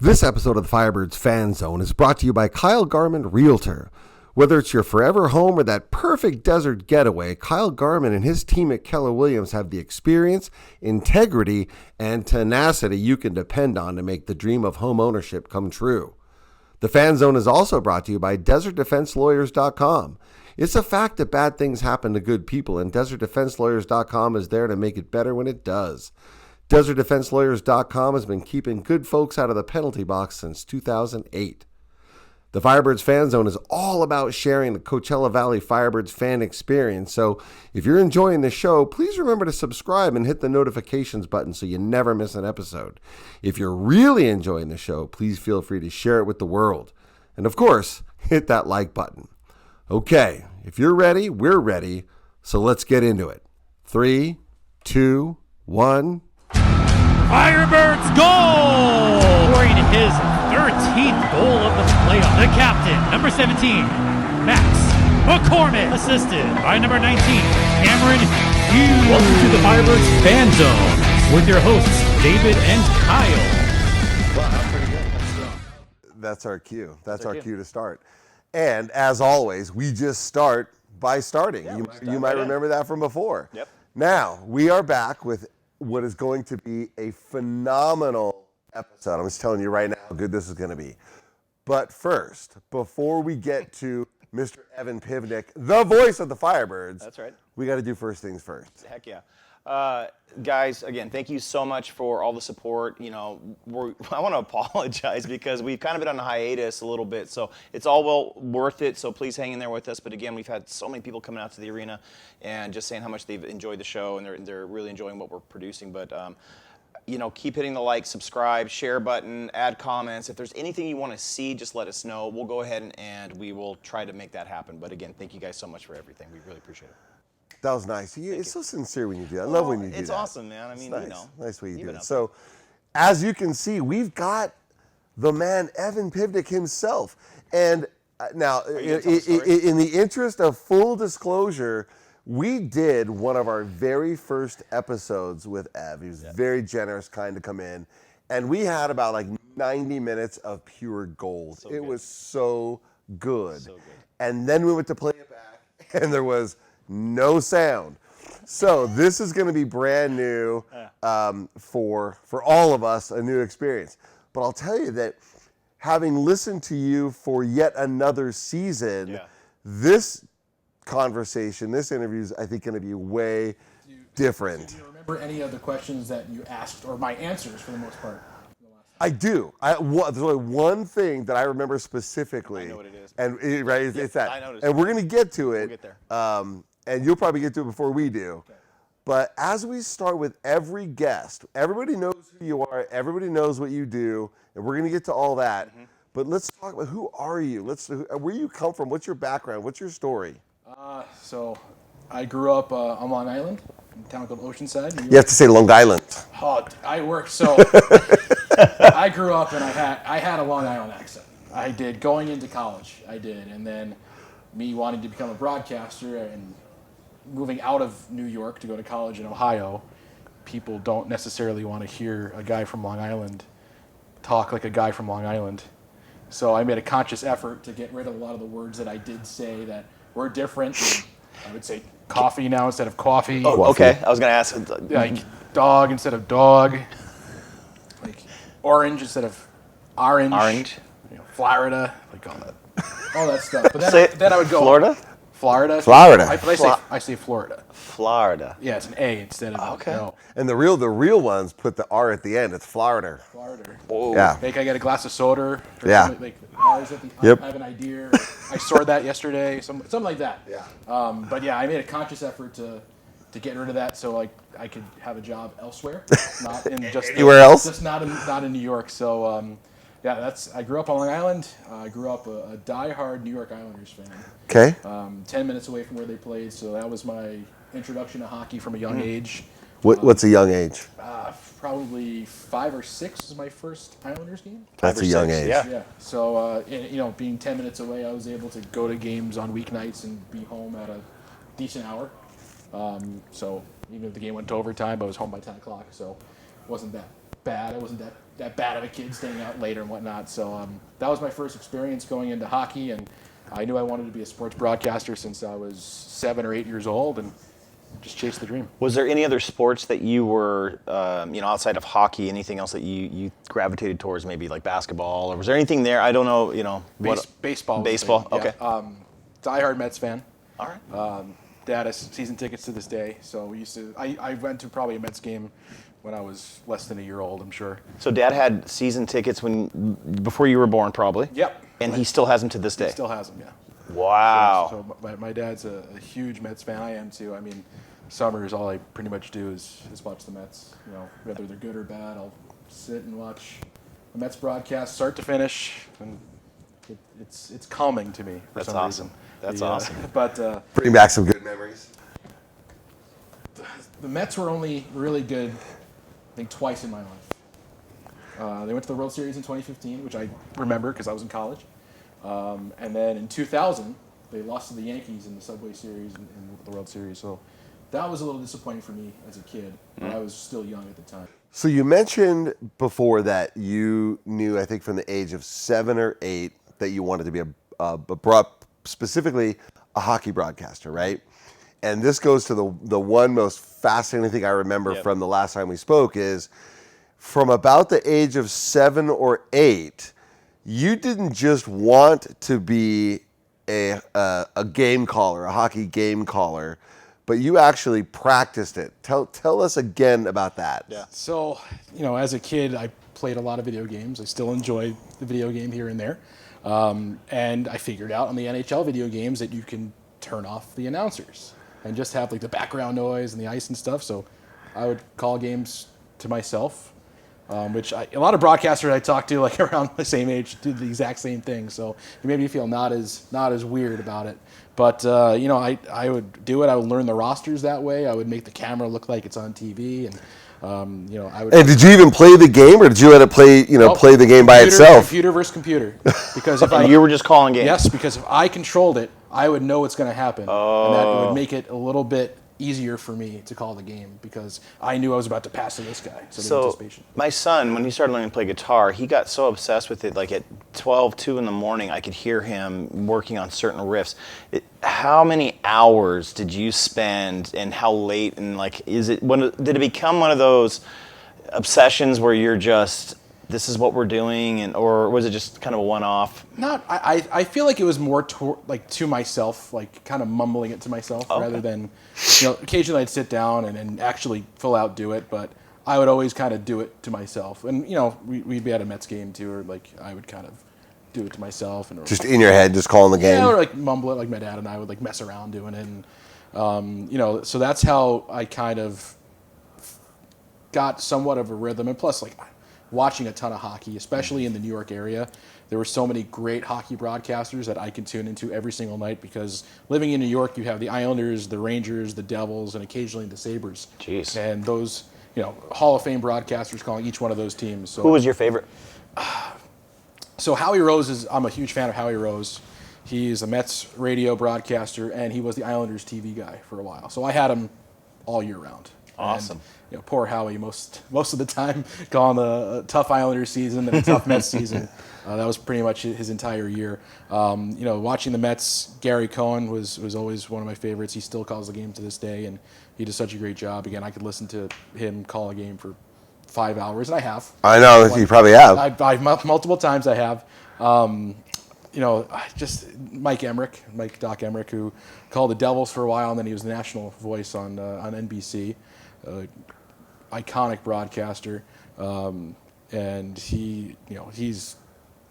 This episode of the Firebirds Fan Zone is brought to you by Kyle Garman Realtor. Whether it's your forever home or that perfect desert getaway, Kyle Garman and his team at Keller Williams have the experience, integrity, and tenacity you can depend on to make the dream of home ownership come true. The Fan Zone is also brought to you by DesertDefenseLawyers.com. It's a fact that bad things happen to good people, and DesertDefenseLawyers.com is there to make it better when it does. DesertDefenseLawyers.com has been keeping good folks out of the penalty box since 2008. The Firebirds Fan Zone is all about sharing the Coachella Valley Firebirds fan experience, so if you're enjoying the show, please remember to subscribe and hit the notifications button so you never miss an episode. If you're really enjoying the show, please feel free to share it with the world. And of course, hit that like button. Okay, if you're ready, we're ready, so let's get into it. 3, 2, 1... Firebirds goal! Scoring his 13th goal of the playoff. The captain, number 17, Max McCormick, assisted by number 19, Cameron Hughes. Welcome to the Firebirds Fan Zone with your hosts, David and Kyle. Well, that's pretty good. That's our cue. That's our cue to start. And as always, we just start by starting. Yeah, you might remember that from before. Yep. Now, we are back with what is going to be a phenomenal episode. I'm just telling you right now how good this is going to be. But first, before we get to Mr. Evan Pivnick, the voice of the Firebirds, That's right. we got to do first things first. Heck yeah. Guys, again, thank you so much for all the support. You know, I want to apologize because we've kind of been on a hiatus a little bit, so it's all well worth it, so please hang in there with us. But again, we've had so many people coming out to the arena and just saying how much they've enjoyed the show, and they're really enjoying what we're producing. But, you know, keep hitting the like, subscribe, share button, add comments. If there's anything you want to see, just let us know. We'll go ahead and we will try to make that happen. But again, thank you guys so much for everything. We really appreciate it. That was nice. It's so sincere when you do that. I love when you do that. It's awesome, man. I mean, nice. You know. Nice way you do it. Up So, as you can see, we've got the man, Evan Pivnick himself. And now, in the interest of full disclosure, we did one of our very first episodes with Ev. He was very generous, kind to come in. And we had about like 90 minutes of pure gold. It was so good. And then we went to play it back, and there was no sound. So this is going to be brand new for all of us, a new experience. But I'll tell you that having listened to you for yet another season, this conversation, this interview is, I think, going to be way different. Do you remember any of the questions that you asked, or my answers for the most part? I do. There's only one thing that I remember specifically. I know what it is. And it's that. I noticed. And we're going to get to it. We'll get there. And you'll probably get to it before we do. Okay. But as we start with every guest, everybody knows who you are, everybody knows what you do, and we're going to get to all that. Mm-hmm. But let's talk about who are you? Where you come from? What's your background? What's your story? So I grew up on Long Island, in a town called Oceanside, New York. You have to say Long Island. Oh, I worked. So I grew up and I had a Long Island accent. I did going into college. I did, and then me wanting to become a broadcaster and moving out of New York to go to college in Ohio, people don't necessarily want to hear a guy from Long Island talk like a guy from Long Island. So I made a conscious effort to get rid of a lot of the words that I did say that were different. I would say coffee now instead of coffee. Oh, okay. I was going to ask. Like dog instead of dog. Like orange instead of orange. Orange. You know, Florida. Like all that stuff. But then I would go. Florida? Florida. I say Florida. Florida. Yeah, it's an A instead of an O. And the real ones put the R at the end. It's Florida. Florida. Whoa. Yeah. Like I get a glass of soda. Or yeah. Like R's at the Yep. I have an idea. I sorted that yesterday. Something like that. Yeah. But yeah, I made a conscious effort to get rid of that so I could have a job elsewhere, not in just anywhere else. Just not in New York. So yeah, I grew up on Long Island. I grew up a diehard New York Islanders fan. Okay. 10 minutes away from where they played, so that was my introduction to hockey from a young age. What's a young age? Probably 5 or 6 was my first Islanders game. That's a young age. Yeah. So, being 10 minutes away, I was able to go to games on weeknights and be home at a decent hour. So even if the game went to overtime, I was home by 10 o'clock, so it wasn't that bad. I wasn't that that bad of a kid, staying out later and whatnot. So that was my first experience going into hockey, and I knew I wanted to be a sports broadcaster since I was 7 or 8 years old, and just chased the dream. Was there any other sports that you were, outside of hockey, anything else that you gravitated towards, maybe like basketball, or was there anything there? I don't know, Baseball. Baseball, okay. Yeah. Diehard Mets fan. All right. Dad has season tickets to this day, so we used to. I went to probably a Mets game when I was less than a year old, I'm sure. So Dad had season tickets before you were born, probably. Yep. And he still has them to this day. He still has them, yeah. Wow. So my dad's a huge Mets fan. I am too. I mean, summers all I pretty much do is watch the Mets. Whether they're good or bad, I'll sit and watch the Mets broadcast start to finish, and it's calming to me for That's some awesome. reason. That's awesome. But Bring back some good memories. the Mets were only really good, I think, twice in my life. They went to the World Series in 2015, which I remember because I was in college. And then in 2000, they lost to the Yankees in the Subway Series in the World Series. So that was a little disappointing for me as a kid. But I was still young at the time. So you mentioned before that you knew, I think, from the age of 7 or 8 that you wanted to be specifically a hockey broadcaster, right? And this goes to the one most fascinating thing I remember from the last time we spoke is from about the age of 7 or 8, you didn't just want to be a game caller, a hockey game caller, but you actually practiced it. Tell us again about that. Yeah. So, as a kid, I played a lot of video games. I still enjoy the video game here and there. And I figured out on the NHL video games that you can turn off the announcers and just have like the background noise and the ice and stuff. So I would call games to myself, which a lot of broadcasters I talked to, like around the same age, did the exact same thing. So it made me feel not as weird about it. But I would do it. I would learn the rosters that way. I would make the camera look like it's on TV, and I would. And did you even play the game, or did you let it play? Play the game by itself? Computer versus computer. Because if you were just calling games. Yes, because if I controlled it, I would know what's going to happen, and that would make it a little bit easier for me to call the game because I knew I was about to pass to this guy. So my son, when he started learning to play guitar, he got so obsessed with it. Like at 2 in the morning, I could hear him working on certain riffs. How many hours did you spend, and how late? And like, did it become one of those obsessions where you're just, this is what we're doing, or was it just kind of a one-off? I feel like it was more to myself, like kind of mumbling it to myself rather than, occasionally I'd sit down and actually full out do it, but I would always kind of do it to myself. And, we'd be at a Mets game too, or like I would kind of do it to myself. And just in your head, just calling the game? Yeah, or like mumble it like my dad and I would like mess around doing it. And, so that's how I kind of got somewhat of a rhythm. And plus, like, watching a ton of hockey, especially in the New York area. There were so many great hockey broadcasters that I could tune into every single night because living in New York, you have the Islanders, the Rangers, the Devils, and occasionally the Sabres. Jeez. And those, Hall of Fame broadcasters calling each one of those teams. So, who was your favorite? So Howie Rose I'm a huge fan of Howie Rose. He's a Mets radio broadcaster, and he was the Islanders TV guy for a while. So I had him all year round. Awesome. And, poor Howie, most of the time, calling a tough Islanders season and a tough Mets season. That was pretty much his entire year. Watching the Mets, Gary Cohen was always one of my favorites. He still calls the game to this day, and he does such a great job. Again, I could listen to him call a game for 5 hours, and I have. I know, you probably have. I've multiple times I have. Just Doc Emmerich, who called the Devils for a while, and then he was the national voice on NBC. Iconic broadcaster, and he's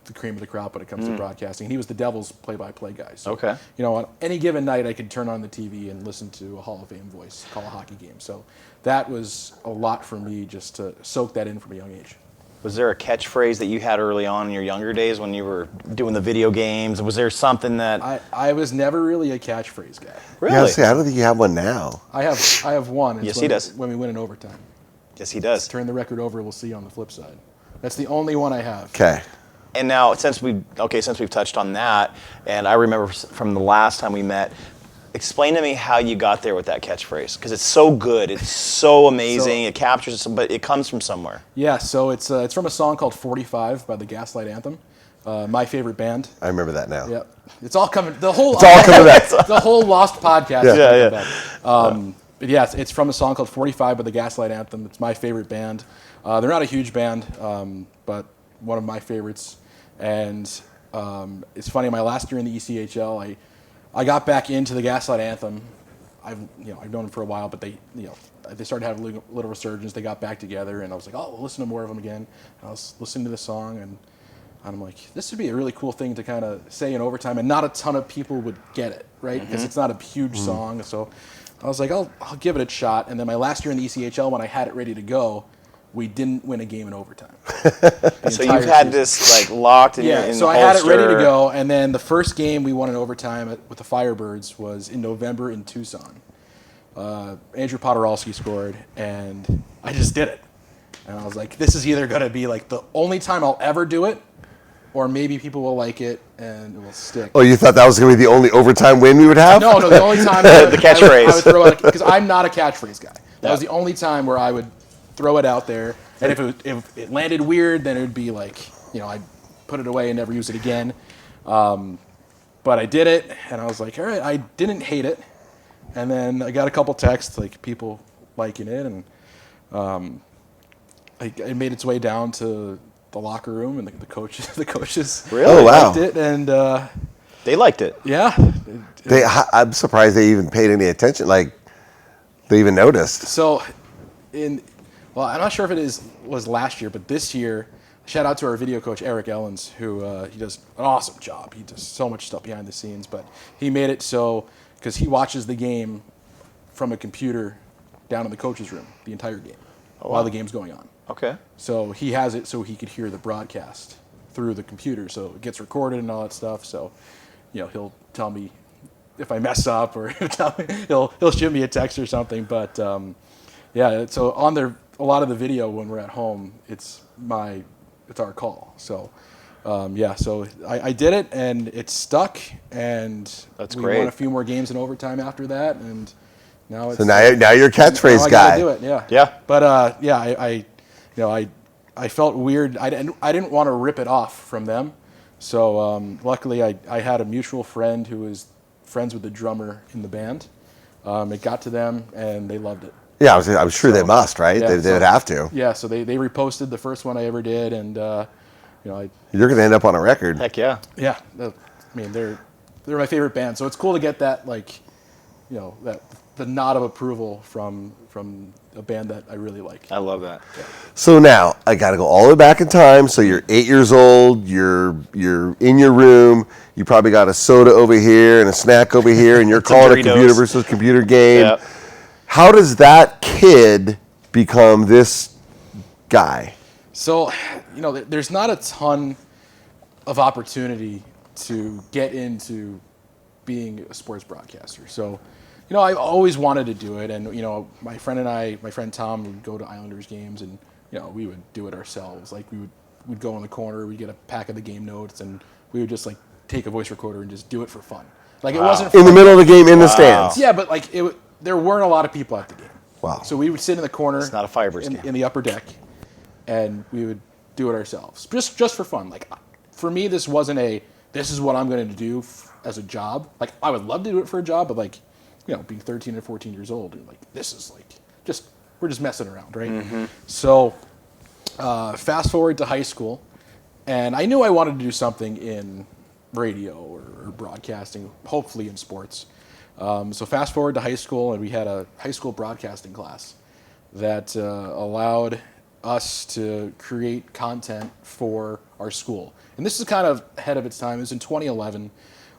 the cream of the crop when it comes to broadcasting. And he was the Devils play-by-play guy. So, okay. On any given night, I could turn on the TV and listen to a Hall of Fame voice call a hockey game. So that was a lot for me just to soak that in from a young age. Was there a catchphrase that you had early on in your younger days when you were doing the video games? Was there something that... I was never really a catchphrase guy. Really? Yeah, I don't think you have one now. I have one. Yes, he does. When we win in overtime. Yes, he does. Turn the record over, we'll see on the flip side. That's the only one I have. Okay. And now, since we've touched on that, and I remember from the last time we met, Explain to me how you got there with that catchphrase, because it's so good, it's so amazing, it captures, but it comes from somewhere. Yeah, so it's from a song called 45 by the Gaslight Anthem, my favorite band. I remember that now. Yep, it's all coming. It's all coming back. The whole Lost podcast. Yeah. But yeah, it's from a song called 45 by the Gaslight Anthem. It's my favorite band. They're not a huge band, but one of my favorites. And it's funny, my last year in the ECHL, I got back into the Gaslight Anthem. I've known them for a while, but they started having a little resurgence. They got back together, and I was like, oh, we'll listen to more of them again. And I was listening to the song, and I'm like, this would be a really cool thing to kind of say in overtime, and not a ton of people would get it, right? Because it's not a huge song. So I was like, I'll give it a shot. And then my last year in the ECHL, when I had it ready to go, we didn't win a game in overtime. So you've had this like locked in your so I had it ready to go, and then the first game we won in overtime with the Firebirds was in November in Tucson. Andrew Podorowski scored, and I just did it. And I was like, this is either going to be like the only time I'll ever do it, or maybe people will like it and it will stick. Oh, you thought that was going to be the only overtime win we would have? No, the only time the catchphrase. I would throw out, because I'm not a catchphrase guy. That was the only time where I would throw it out there, and if it landed weird, then it would be like, I'd put it away and never use it again. But I did it, and I was like, all right, I didn't hate it. And then I got a couple texts, like people liking it, and it made its way down to the locker room, and the coaches Really? liked it, and they liked it. yeah. I'm surprised they even paid any attention. Like, they even noticed. So, I'm not sure if it was last year, but this year, shout out to our video coach, Eric Ellens, who he does an awesome job. He does so much stuff behind the scenes, but he made it so, because he watches the game from a computer down in the coach's room, the entire game, while the game's going on. Okay. So he has it so he could hear the broadcast through the computer, so it gets recorded and all that stuff. So, he'll tell me if I mess up, or he'll shoot me a text or something. But so on a lot of the video when we're at home, it's our call. So so I did it, and it stuck, and That's we great. won a few more games in overtime after that, and now it's So now you're a catchphrase now I guy. gotta do it, yeah. Yeah. But I felt weird. I didn't want to rip it off from them. So luckily I had a mutual friend who was friends with the drummer in the band. It got to them, and they loved it. Yeah, I'm sure they must, right? Yeah, they would have to. Yeah, so they reposted the first one I ever did, and You're going to end up on a record. Heck yeah. yeah. They're my favorite band. So it's cool to get that that the nod of approval from a band that I really like. I love that. Yeah. So now I got to go all the way back in time. So you're 8 years old. You're in your room. You probably got a soda over here and a snack over here, and you're calling a Doritos. computer versus computer game. Yeah. How does that kid become this guy? So, there's not a ton of opportunity to get into being a sports broadcaster. So, I always wanted to do it, and my friend Tom would go to Islanders games, and we would do it ourselves. Like we'd go in the corner, we'd get a pack of the game notes, and we would just like take a voice recorder and just do it for fun. Like it wasn't In the middle of the game, in the stands. Yeah, but like there weren't a lot of people at the game. Wow. So we would sit in the corner. It's not a Firebirds game. In the upper deck, and we would do it ourselves, just for fun. Like for me, this wasn't this is what I'm going to do as a job. Like I would love to do it for a job, but like being 13 and 14 years old, and like this is like we're just messing around, right? Mm-hmm. So fast forward to high school, and I knew I wanted to do something in radio or broadcasting, hopefully in sports. So fast forward to high school, and we had a high school broadcasting class that allowed us to create content for our school. And this is kind of ahead of its time. It was in 2011,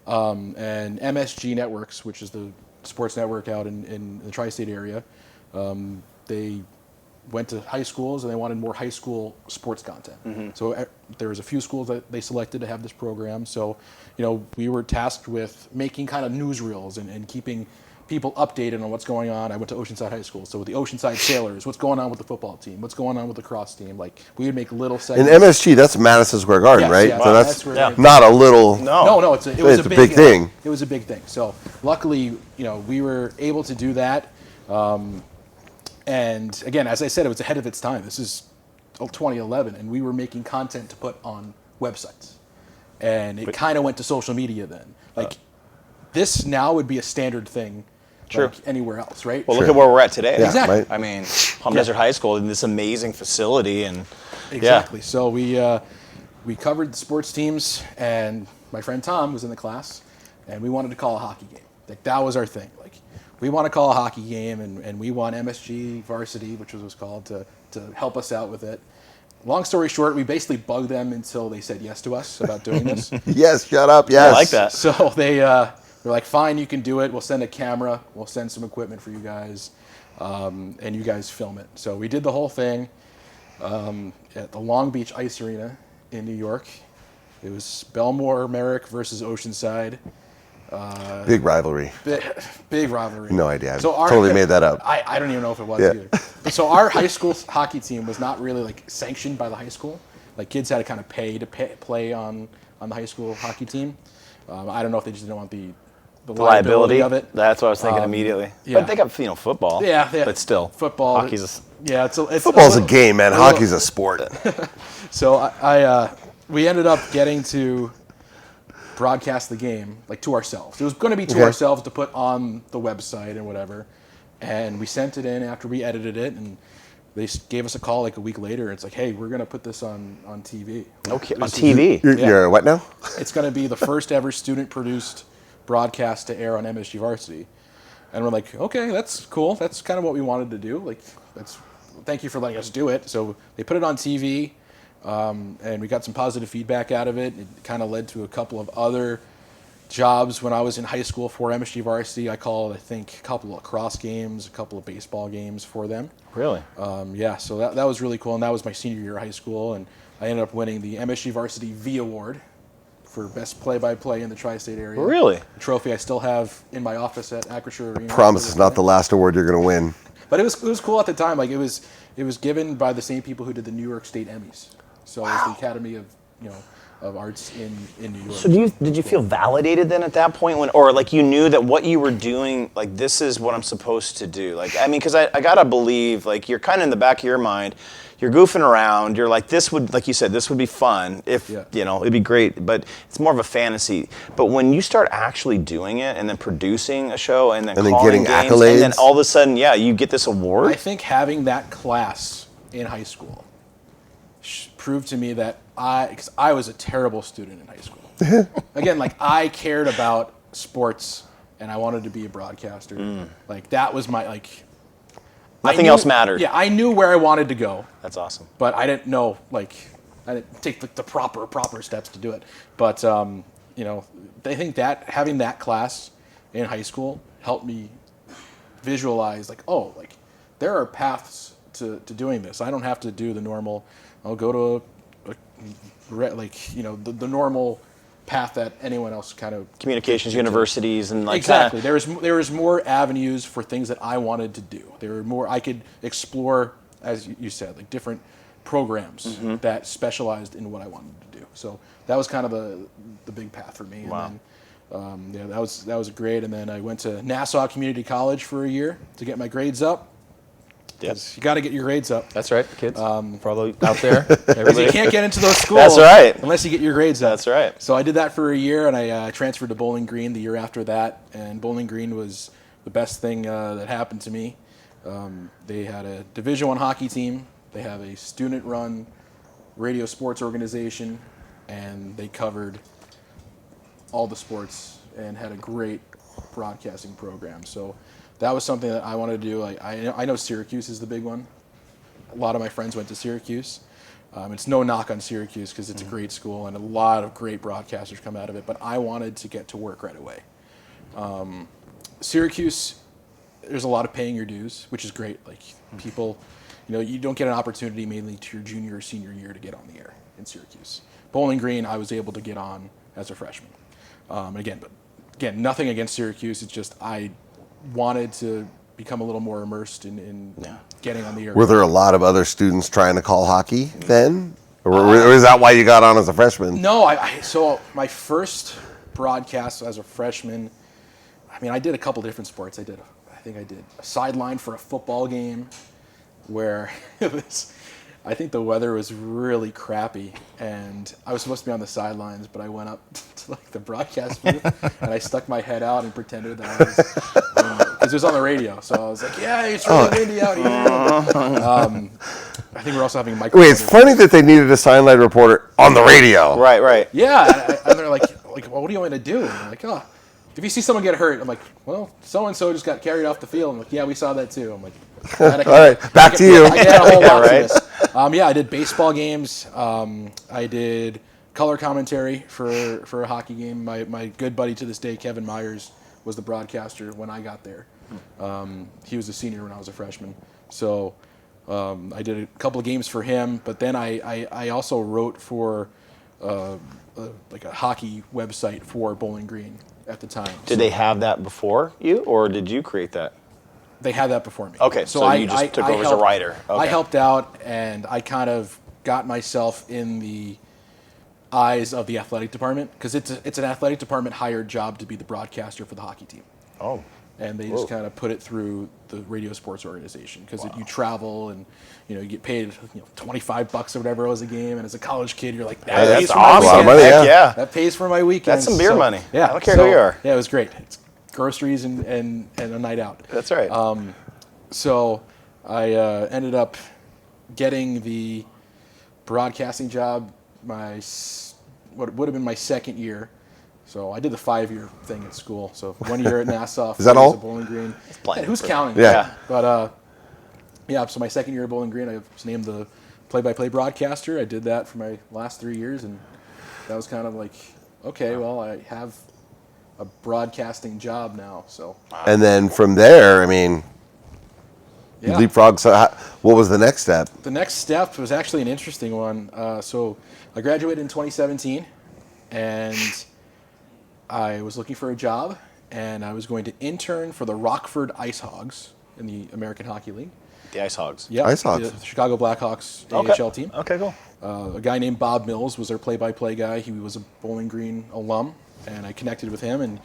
and MSG Networks, which is the sports network out in the tri-state area, they went to high schools and they wanted more high school sports content. Mm-hmm. So there was a few schools that they selected to have this program. So, we were tasked with making kind of newsreels and keeping people updated on what's going on. I went to Oceanside High School, so with the Oceanside Sailors, what's going on with the football team, what's going on with the cross team. Like we would make little In segments. MSG, that's Madison Square Garden, Yes, right? yeah, So that's where yeah. not a little. No, it was It's a a big thing. It was a big thing. So luckily, we were able to do that. And again, as I said, it was ahead of its time. This is 2011, and we were making content to put on websites. And it kind of went to social media then. Like this now would be a standard thing like anywhere else, right? Well, look at where we're at today. Yeah, Exactly. right? I mean, Palm Desert High School in this amazing facility, and Exactly. So we covered the sports teams, and my friend Tom was in the class, and we wanted to call a hockey game. Like that was our thing. Like we want to call a hockey game, and we want MSG Varsity, which was called, to help us out with it. Long story short, we basically bugged them until they said yes to us about doing this. Yes, shut up. Yes. I like that. So they're like, fine, you can do it. We'll send a camera. We'll send some equipment for you guys, and you guys film it. So we did the whole thing at the Long Beach Ice Arena in New York. It was Belmore Merrick versus Oceanside. Big rivalry. Big rivalry. No idea. I So totally made that up. I don't even know if it was Yeah. either. But so our high school hockey team was not really like sanctioned by the high school. Like kids had to kind of pay to play on the high school hockey team. I don't know if they just didn't want the liability of it. That's what I was thinking immediately. yeah. But they got football. Yeah. But still, Football. hockey's Yeah, it's Football's a game, man. Hockey's a sport. So we ended up getting to broadcast the game like to ourselves. It was going to be to Okay. ourselves to put on the website and whatever. And we sent it in after we edited it, and they gave us a call like a week later. It's like, hey, we're going to put this on TV. okay on TV. You're what now? It's going to be the first ever student-produced broadcast to air on MSG Varsity. And we're like, okay, that's cool. That's kind of what we wanted to do. Like, thank you for letting us do it. So they put it on TV, and we got some positive feedback out of it. It kind of led to a couple of other jobs when I was in high school for MSG Varsity. I called, I think, a couple of lacrosse games, a couple of baseball games for them. Really? Yeah, so that was really cool, and that was my senior year of high school, and I ended up winning the MSG Varsity V Award for best play-by-play in the tri-state area. Really? A trophy I still have in my office at Acrisure Arena. Promise it's not the last award you're going to win. But it was cool at the time. Like it was given by the same people who did the New York State Emmys. So it was the Academy of Arts in New York. So did you feel validated then at that point or like you knew that what you were doing, like this is what I'm supposed to do? Like, I mean, because I gotta believe, like you're kind of in the back of your mind, you're goofing around, you're like, this would, like you said, this would be fun if, it'd be great, but it's more of a fantasy. But when you start actually doing it and then producing a show and then getting games, accolades. and then all of a sudden, you get this award. I think having that class in high school proved to me that because I was a terrible student in high school. Again, like I cared about sports and I wanted to be a broadcaster. Like that was my Nothing else mattered. Yeah, I knew where I wanted to go. That's awesome. But I didn't know, I didn't take the proper steps to do it. But, I think that having that class in high school helped me visualize, there are paths to doing this. I don't have to do the normal, I'll go to the normal path that anyone else kind of Communications universities and exactly. There was more avenues for things that I wanted to do. There were more I could explore, as you said, like different programs that specialized in what I wanted to do. So that was kind of the big path for me. Wow. And then, that was great. And then I went to Nassau Community College for a year to get my grades up. Yes. You got to get your grades up. That's right, kids. For all those out there. Because you can't get into those schools That's right. unless you get your grades up. That's right. So I did that for a year, and I transferred to Bowling Green the year after that. And Bowling Green was the best thing that happened to me. They had a Division I hockey team. They have a student-run radio sports organization, and they covered all the sports and had a great broadcasting program. So that was something that I wanted to do. I know Syracuse is the big one. A lot of my friends went to Syracuse. It's no knock on Syracuse because it's a great school and a lot of great broadcasters come out of it, but I wanted to get to work right away. Syracuse, there's a lot of paying your dues, which is great. Like people, you don't get an opportunity mainly to your junior or senior year to get on the air in Syracuse. Bowling Green, I was able to get on as a freshman. Again, nothing against Syracuse. It's just I wanted to become a little more immersed in getting on the air. Were there a lot of other students trying to call hockey then? Or is that why you got on as a freshman? No, so my first broadcast as a freshman, I mean, I did a couple different sports. I think I did a sideline for a football game where I think the weather was really crappy, and I was supposed to be on the sidelines, but I went up to like the broadcast booth and I stuck my head out and pretended that I was, because it was on the radio. So I was like, "Yeah, it's really windy out here." I think we're also having microphones. Wait, it's funny that they needed a sideline reporter on the radio. Right. Yeah, and they're like, well, what do you want me to do? And I'm like, oh, if you see someone get hurt, I'm like, well, so-and-so just got carried off the field. I'm like, yeah, we saw that too. I'm like, all right, back to you. I can add a whole lot to this. I did baseball games. I did color commentary for a hockey game. My good buddy to this day, Kevin Myers, was the broadcaster when I got there. He was a senior when I was a freshman. So I did a couple of games for him, but then I also wrote for like a hockey website for Bowling Green at the time. Did they have that before you, or did you create that? They had that before me. Okay, so you just took over as a writer. Okay. I helped out, and I kind of got myself in the eyes of the athletic department, because it's an athletic department hired job to be the broadcaster for the hockey team. Oh. And they just kind of put it through the radio sports organization, because you travel and you get paid $25 or whatever it was a game, and as a college kid you're like, that pays that's for awesome. my A lot of weekend. money, yeah. That pays for my weekend. That's some beer money. Yeah, I don't care who you are. Yeah, it was great. It's groceries and a night out. That's right. So I ended up getting the broadcasting job what would have been my second year. So I did the 5-year thing at school. So 1 year at Nassau, 4 that years all? at Bowling Green. plenty. Who's counting? Yeah. But so my second year at Bowling Green, I was named the play-by-play broadcaster. I did that for my last 3 years, and that was kind of like, okay, well, I have a broadcasting job now. So. And then from there, I mean, you leapfrog. So what was the next step? The next step was actually an interesting one. So I graduated in 2017, and I was looking for a job, and I was going to intern for the Rockford Ice Hogs in the American Hockey League. The Ice Hogs. Yeah, Ice Hogs. the Chicago Blackhawks Okay. AHL team. Okay, cool. A guy named Bob Mills was their play-by-play guy. He was a Bowling Green alum, and I connected with him, and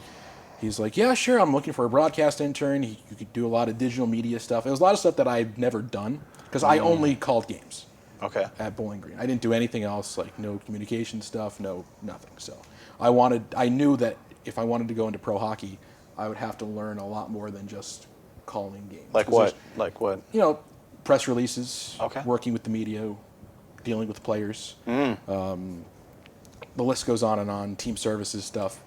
he's like, yeah, sure, I'm looking for a broadcast intern. You could do a lot of digital media stuff. It was a lot of stuff that I've never done, because I only called games Okay. at Bowling Green. I didn't do anything else, like no communication stuff, nothing. So I knew that if I wanted to go into pro hockey, I would have to learn a lot more than just calling games. Like 'Cause what? there's, Like what? Press releases, Okay. working with the media, dealing with players. The list goes on and on. Team services stuff.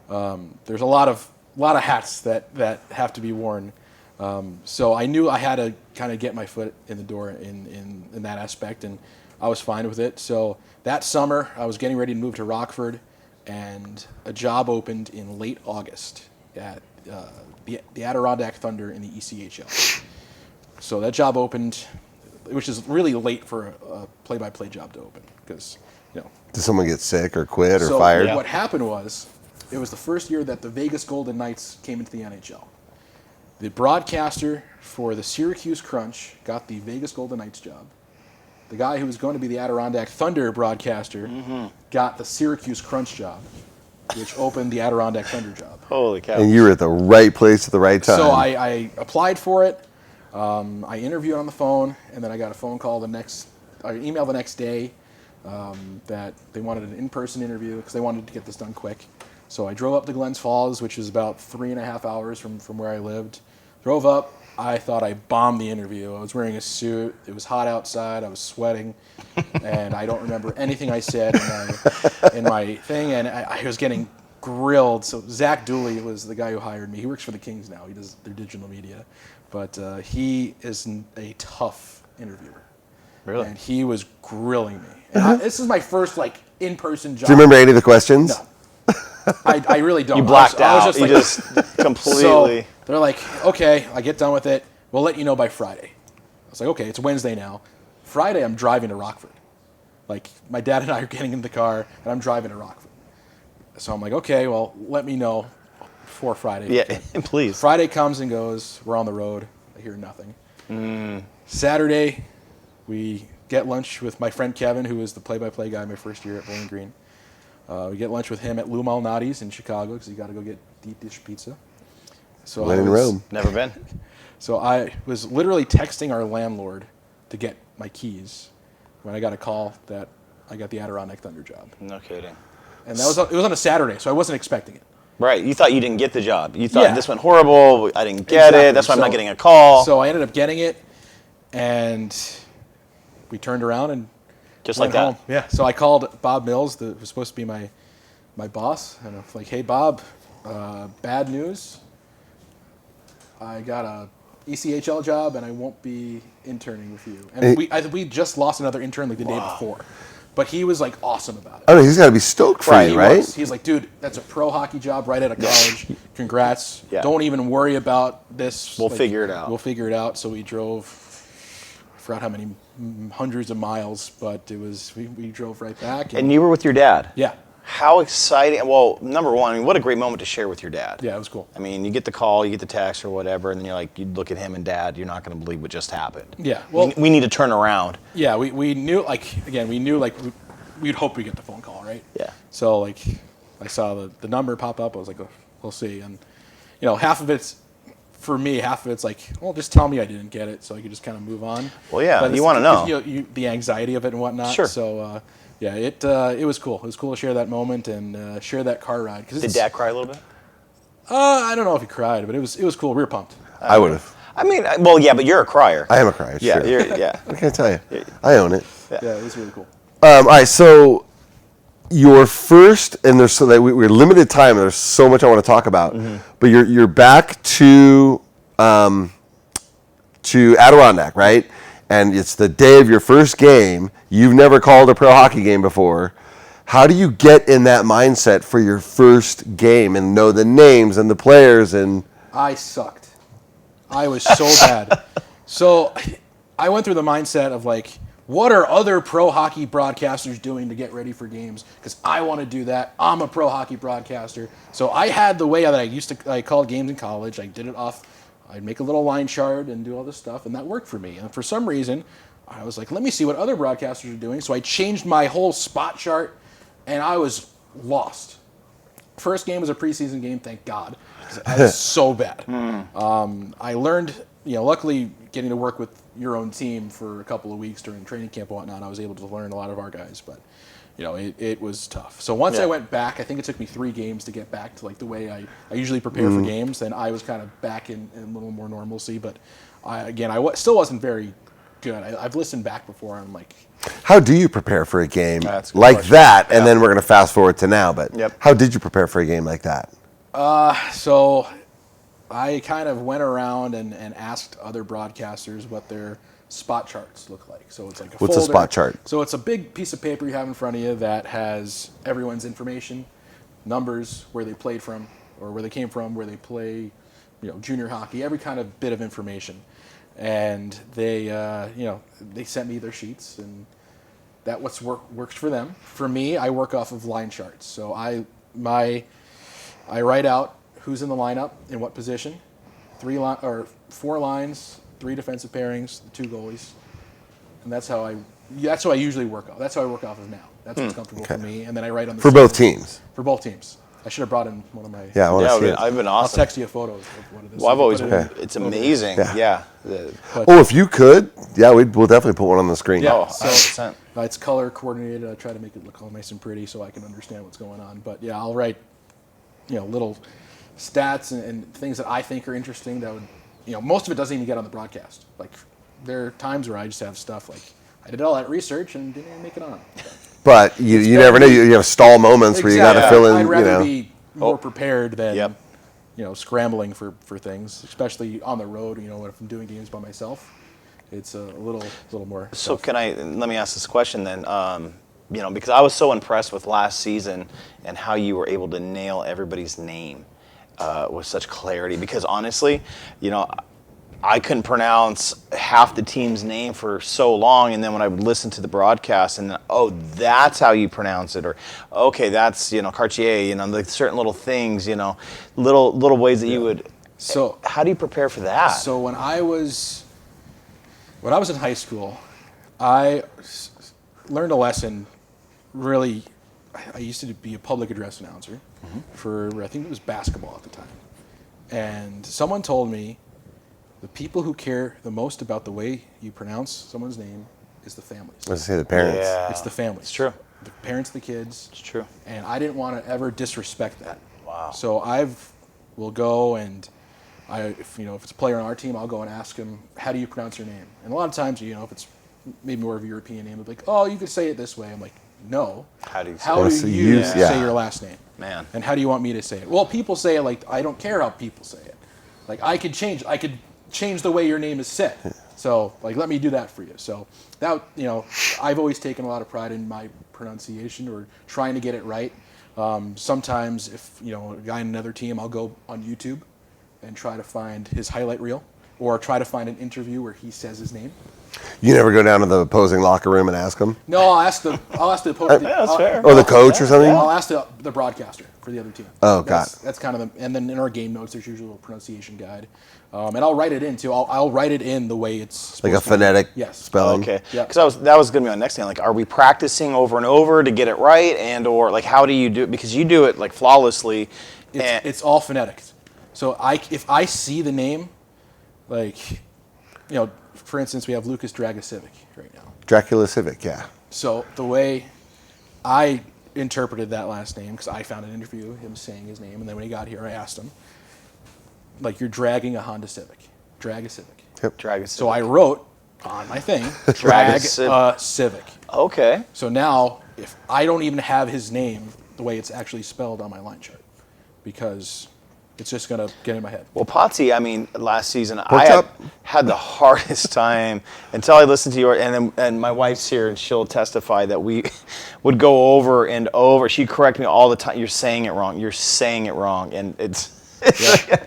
There's a lot of hats that have to be worn. So I knew I had to kind of get my foot in the door in that aspect, and I was fine with it. So that summer, I was getting ready to move to Rockford, and a job opened in late August at the Adirondack Thunder in the ECHL. So that job opened, which is really late for a play-by-play job to open, because Did someone get sick or quit or so fired? what happened was, it was the first year that the Vegas Golden Knights came into the NHL. The broadcaster for the Syracuse Crunch got the Vegas Golden Knights job. The guy who was going to be the Adirondack Thunder broadcaster got the Syracuse Crunch job, which opened the Adirondack Thunder job. Holy cow. And you were at the right place at the right time. So I applied for it. I interviewed on the phone, and then I got a phone call email the next day that they wanted an in-person interview because they wanted to get this done quick. So I drove up to Glens Falls, which is about 3.5 hours from where I lived. Drove up. I thought I bombed the interview. I was wearing a suit. It was hot outside. I was sweating, and I don't remember anything I said in my thing. And I was getting grilled. So Zach Dooley was the guy who hired me. He works for the Kings now. He does their digital media, but he is a tough interviewer. Really? And he was grilling me. And this is my first in-person job. Do you remember any of the questions? No. I really don't. You blacked I was out. You just completely. So they're like, okay, I get done with it. We'll let you know by Friday. I was like, okay, it's Wednesday now. Friday, I'm driving to Rockford. My dad and I are getting in the car, and I'm driving to Rockford. So I'm like, okay, well, let me know. before Friday. Yeah, please. Friday comes and goes. We're on the road. I hear nothing. Saturday, we get lunch with my friend Kevin, who was the play-by-play guy my first year at Bowling Green. We get lunch with him at Lou Malnati's in Chicago because you got to go get deep dish pizza. So When in Rome. Never been. So I was literally texting our landlord to get my keys when I got a call that I got the Adirondack Thunder job. No kidding. And it was on a Saturday, so I wasn't expecting it. Right. You thought you didn't get the job. You thought Yeah. this went horrible. I didn't get Exactly. it. That's why I'm So- not getting a call. So I ended up getting it, and we turned around and Just went like that. home. Yeah. So I called Bob Mills, who was supposed to be my boss, and I was like, "Hey, Bob, bad news. I got a ECHL job, and I won't be interning with you." And we just lost another intern like the day before, but he was like awesome about it. I mean, he's got to be stoked for you, right? He's like, "Dude, that's a pro hockey job right out of college. Congrats. Yeah. Don't even worry about this. We'll figure it out." We'll figure it out." So we drove, I forgot how many hundreds of miles, but it was we drove right back. And you were with your dad. Yeah. How exciting. Well, number one, I mean, what a great moment to share with your dad. Yeah, it was cool. I mean, you get the call, you get the text or whatever, and then you're like, you look at him and Dad, you're not going to believe what just happened. Yeah, well- we need to turn around. Yeah, we knew, we'd hope we get the phone call, right? Yeah. So, like, I saw the number pop up. I was like, oh, we'll see. And, half of it's, for me, half of it's like, well, just tell me I didn't get it so I could just kind of move on. Well, yeah, But you it's- wanna know. the anxiety of it and whatnot. Sure. So, yeah, it was cool. It was cool to share that moment and share that car ride. Did Dad cry a little bit? I don't know if he cried, but it was cool. We were pumped. I would have. I mean, well, yeah, but you're a crier. I am a crier. Yeah, sure. yeah. What can I tell you? I own it. Yeah, it was really cool. All right, so your first, and there's so that we're limited time, and there's so much I want to talk about. But you're back to Adirondack, right? And it's the day of your first game. You've never called a pro hockey game before. How do you get in that mindset for your first game and know the names and the players and? I sucked. I was so bad. So I went through the mindset of like, what are other pro hockey broadcasters doing to get ready for games? Because I want to do that. I'm a pro hockey broadcaster. So I had the way that I called games in college. I did it off. I'd make a little line chart and do all this stuff, and that worked for me. And for some reason, I was like, let me see what other broadcasters are doing. So I changed my whole spot chart, and I was lost. First game was a preseason game, thank God. 'Cause I was so bad. I learned, luckily getting to work with your own team for a couple of weeks during training camp and whatnot, I was able to learn a lot of our guys, but it was tough. So once I went back, I think it took me 3 games to get back to like the way I usually prepare for games. Then I was kind of back in a little more normalcy, but I still wasn't very good. I've listened back before, and I'm like, How do you prepare for a game That's a good like question. that? And then we're going to fast forward to now, but Yep. how did you prepare for a game like that? so I kind of went around and asked other broadcasters what their spot charts look like. So it's like What's a folder. spot chart? So it's a big piece of paper you have in front of you that has everyone's information, numbers, where they played from, or where they came from, where they play, junior hockey, every kind of bit of information. And they, they sent me their sheets, and that works for them. For me, I work off of line charts. So I write out who's in the lineup in what position, 4 lines, 3 defensive pairings, 2 goalies, and that's how I usually work off. That's how I work off of now. That's what's comfortable for me. And then I write on the For sheet. both teams? For both teams. I should have brought in one of my. Yeah, I want to see it. I've been I'll awesome. text you photos of what it is. Well, I've always, Put it in. it's amazing. Yeah. Yeah. Oh, if you could, yeah, we'll definitely put one on the screen. Yeah. Oh, So 100%. it's color coordinated. I try to make it look all nice and pretty so I can understand what's going on. But yeah, I'll write, little stats and things that I think are interesting that would, most of it doesn't even get on the broadcast. Like there are times where I just have stuff like I did all that research and didn't even make it on. But you never know. You have stall moments where you got to fill in. I'd rather be more prepared than Yep. scrambling for things, especially on the road. If I'm doing games by myself, it's a little more. So let me ask this question then, because I was so impressed with last season and how you were able to nail everybody's name with such clarity. Because honestly, I couldn't pronounce half the team's name for so long, and then when I would listen to the broadcast, and that's how you pronounce it, or okay, that's Cartier, like certain little things, little ways that you would. So how do you prepare for that? So when I was in high school, I learned a lesson. Really, I used to be a public address announcer for, I think it was basketball at the time, and someone told me, the people who care the most about the way you pronounce someone's name is the families. Let's say the parents. Yeah. It's the families. It's true. The parents, the kids. It's true. And I didn't want to ever disrespect that. Wow. So will go and if it's a player on our team, I'll go and ask him, how do you pronounce your name? And a lot of times, if it's maybe more of a European name, they'll be like, oh, you could say it this way. I'm like, no. How do you say your last name? Man. And how do you want me to say it? Well, people say it like, I don't care how people say it. Like, I could change the way your name is said. So, let me do that for you. So, that, I've always taken a lot of pride in my pronunciation or trying to get it right. Sometimes if, a guy in another team, I'll go on YouTube and try to find his highlight reel or try to find an interview where he says his name. You never go down to the opposing locker room and ask them? No, I'll ask the that's fair. Or the coach or something? I'll ask the broadcaster for the other team. Oh, God. That's kind of and then in our game notes, there's usually a pronunciation guide. And I'll write it in, too. I'll write it in the way it's supposed like a phonetic spelling? Okay. Yep. Because that was going to be my next thing. Like, are we practicing over and over to get it right? Or, how do you do it? Because you do it, flawlessly. It's all phonetics. So if I see the name, for instance, we have Lucas Dragosivic right now. Dracula Civic, yeah. So the way I interpreted that last name, because I found an interview, him saying his name, and then when he got here, I asked him, you're dragging a Honda Civic. Drag a Civic. Yep. Drag a Civic. So I wrote on my thing, drag a Civic. Okay. So now, if I don't even have his name the way it's actually spelled on my line chart, because it's just going to get in my head. Well, Potsy, last season, I had the hardest time until I listened to your, and my wife's here, and she'll testify that we would go over and over. She'd correct me all the time. You're saying it wrong. You're saying it wrong. And it's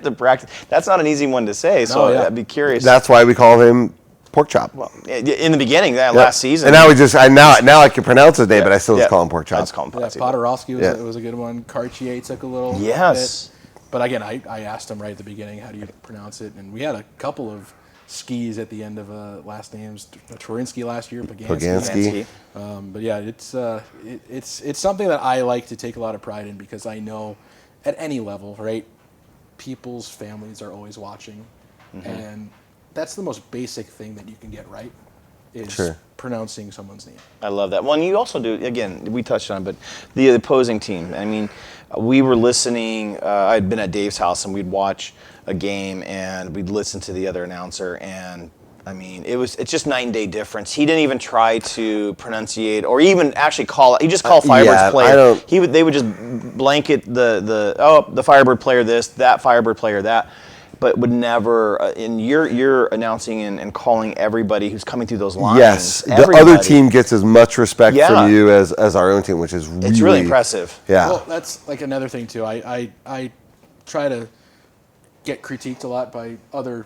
the practice. That's not an easy one to say, so I'd be curious. That's why we call him Pork Chop. Well, in the beginning, last season. And now I can pronounce his name, but I still just call him Pork Chop. I just call him Potsy. Podorowski was a good one. Cartier took a little Yes. bit. But again, I asked him right at the beginning, how do you pronounce it? And we had a couple of skis at the end of last names. Torinsky last year, Pagansky. But yeah, it's something that I like to take a lot of pride in because I know at any level, right, people's families are always watching. And that's the most basic thing that you can get right is pronouncing someone's name. I love that. Well, and you also do, again, we touched on it, but the opposing team. We were listening, I'd been at Dave's house and we'd watch a game and we'd listen to the other announcer and it's just night and day difference. He didn't even try to pronunciate or even actually call it. He just called Firebirds player. They would just blanket the Firebird player this, that Firebird player that, but would never. And you're announcing and calling everybody who's coming through those lines. Yes, the other team gets as much respect from you as our own team, which is it's really impressive. Yeah. Well, that's another thing too. I try to get critiqued a lot by other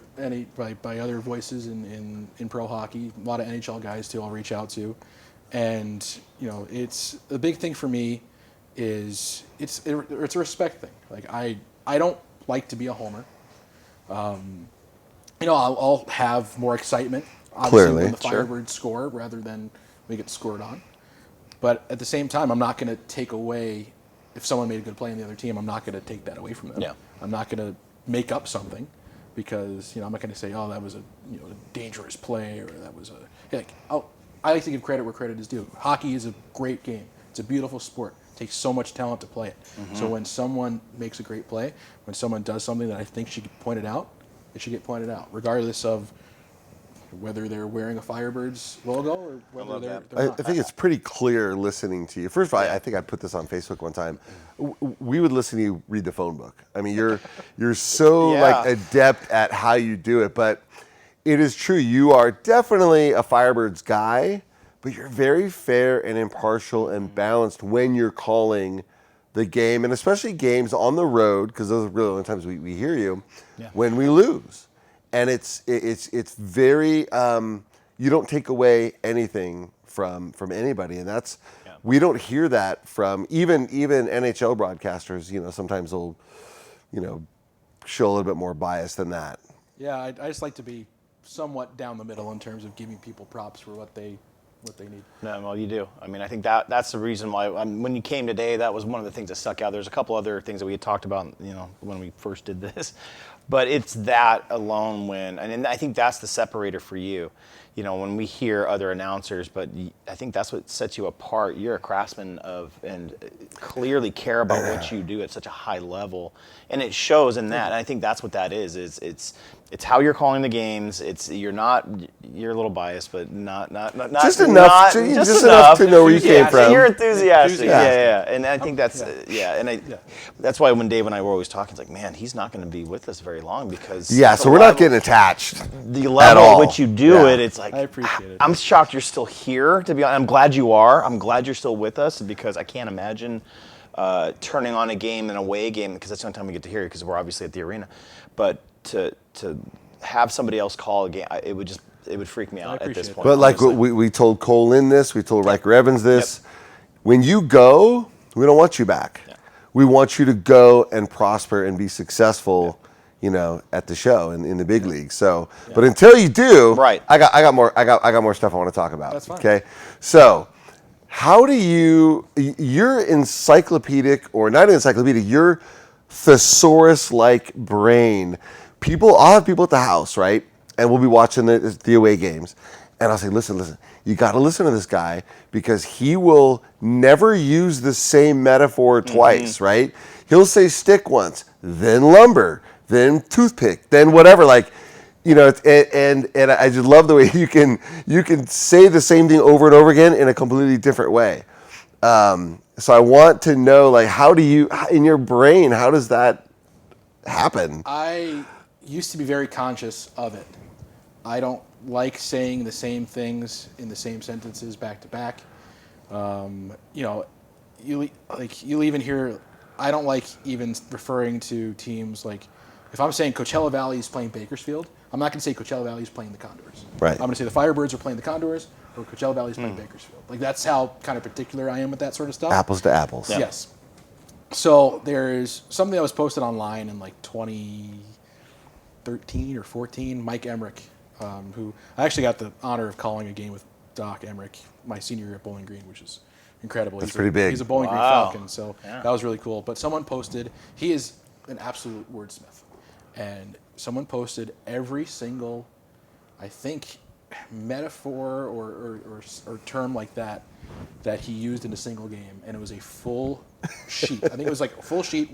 voices in pro hockey. A lot of NHL guys too. I'll reach out to, and it's the big thing for me is it's a respect thing. I don't like to be a homer. I'll have more excitement obviously when the Firebirds score rather than we get scored on. But at the same time, I'm not going to take away if someone made a good play on the other team. I'm not going to take that away from them. Yeah. I'm not going to make up something because I'm not going to say, oh, that was a dangerous play or that was I like to give credit where credit is due. Hockey is a great game. It's a beautiful sport. It takes so much talent to play it. So when someone makes a great play, when someone does something that I think should get pointed out, it should get pointed out, regardless of whether they're wearing a Firebirds logo or whether they're not. I think it's pretty clear listening to you. First of all, I think I put this on Facebook one time. We would listen to you read the phone book. You're so adept at how you do it, but it is true. You are definitely a Firebirds guy, but you're very fair and impartial and balanced when you're calling the game, and especially games on the road, because those are really the only times we hear you, when we lose. and it's very you don't take away anything from anybody, and that's we don't hear that from even NHL broadcasters. Sometimes they'll show a little bit more bias than that. Yeah, I just like to be somewhat down the middle in terms of giving people props for what they need. No, well, you do. I mean, I think that's the reason why when you came today, that was one of the things that stuck out. There's a couple other things that we had talked about, when we first did this, but it's that alone and I think that's the separator for you. When we hear other announcers, but I think that's what sets you apart. You're a craftsman and clearly care about what you do at such a high level, and it shows in that. And I think that's what that is. It's how you're calling the games. You're a little biased, but not just enough to know where you came from. You're enthusiastic. Yeah. And I think that's that's why when Dave and I were always talking, it's like, man, he's not going to be with us very long because so we're not getting attached. The level at which you do it, it's like I appreciate it. I'm shocked you're still here. To be honest, I'm glad you are. I'm glad you're still with us because I can't imagine turning on a game, an away game, because that's the only time we get to hear it because we're obviously at the arena, but to have somebody else call a game, it would freak me out at this point. But like we told Cole Lynn this, we told Riker Evans this. Yep. When you go, we don't want you back. Yeah. We want you to go and prosper and be successful, at the show in the big league. So, but until you do, right. I got more stuff I want to talk about. That's fine. Okay, so how do you're encyclopedic or not encyclopedic? Your thesaurus-like brain. I'll have people at the house, right? And we'll be watching the away games. And I'll say, listen, you got to listen to this guy because he will never use the same metaphor twice, right? He'll say stick once, then lumber, then toothpick, then whatever. And I just love the way you can say the same thing over and over again in a completely different way. So I want to know, how do you, in your brain, how does that happen? I used to be very conscious of it. I don't like saying the same things in the same sentences back to back. You'll even hear, I don't like even referring to teams like, if I'm saying Coachella Valley is playing Bakersfield, I'm not going to say Coachella Valley is playing the Condors. Right. I'm going to say the Firebirds are playing the Condors, or Coachella Valley is playing Bakersfield. That's how kind of particular I am with that sort of stuff. Apples to apples. Yeah. Yes. So there's something that was posted online in 2013 or 14. Mike Emmerich, who I actually got the honor of calling a game with Doc Emmerich my senior year at Bowling Green, which is incredible. That's pretty big. He's a Bowling Green Falcon, so that was really cool. But someone posted, he is an absolute wordsmith, and someone posted every single, I think, metaphor or term like that he used in a single game, and it was a full sheet. I think it was like a full sheet,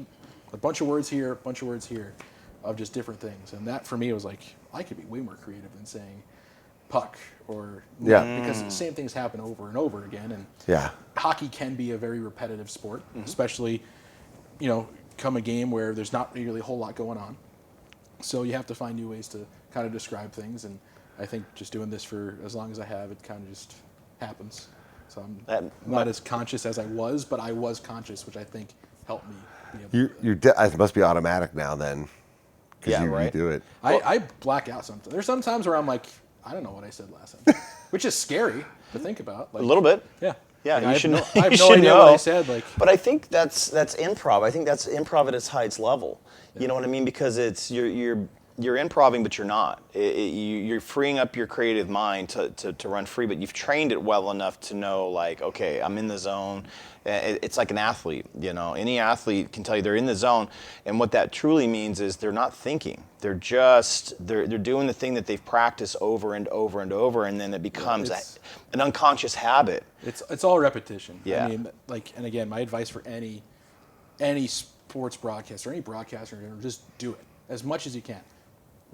a bunch of words here, a bunch of words here, of just different things. And that for me was like, I could be way more creative than saying puck or because the same things happen over and over again. And hockey can be a very repetitive sport, especially come a game where there's not really a whole lot going on. So you have to find new ways to kind of describe things, and I think just doing this for as long as I have, it kind of just happens. So I'm not as conscious as I was, but I was conscious, which I think helped me be able it must be automatic now then. You do it. I black out sometimes. There's some times where I'm like, I don't know what I said last time, which is scary to think about. A little bit. Yeah. Yeah, I have no should idea know. what I said. But I think that's improv. I think that's improv at its highest level. Yeah. You know what I mean? Because it's you're improving, but you're not. You're freeing up your creative mind to run free, but you've trained it well enough to know, okay, I'm in the zone. It's like an athlete, Any athlete can tell you they're in the zone, and what that truly means is they're not thinking. They're doing the thing that they've practiced over and over and over, and then it becomes an unconscious habit. It's all repetition. Yeah. I mean, and again, my advice for any sports broadcaster, any broadcaster, just do it as much as you can.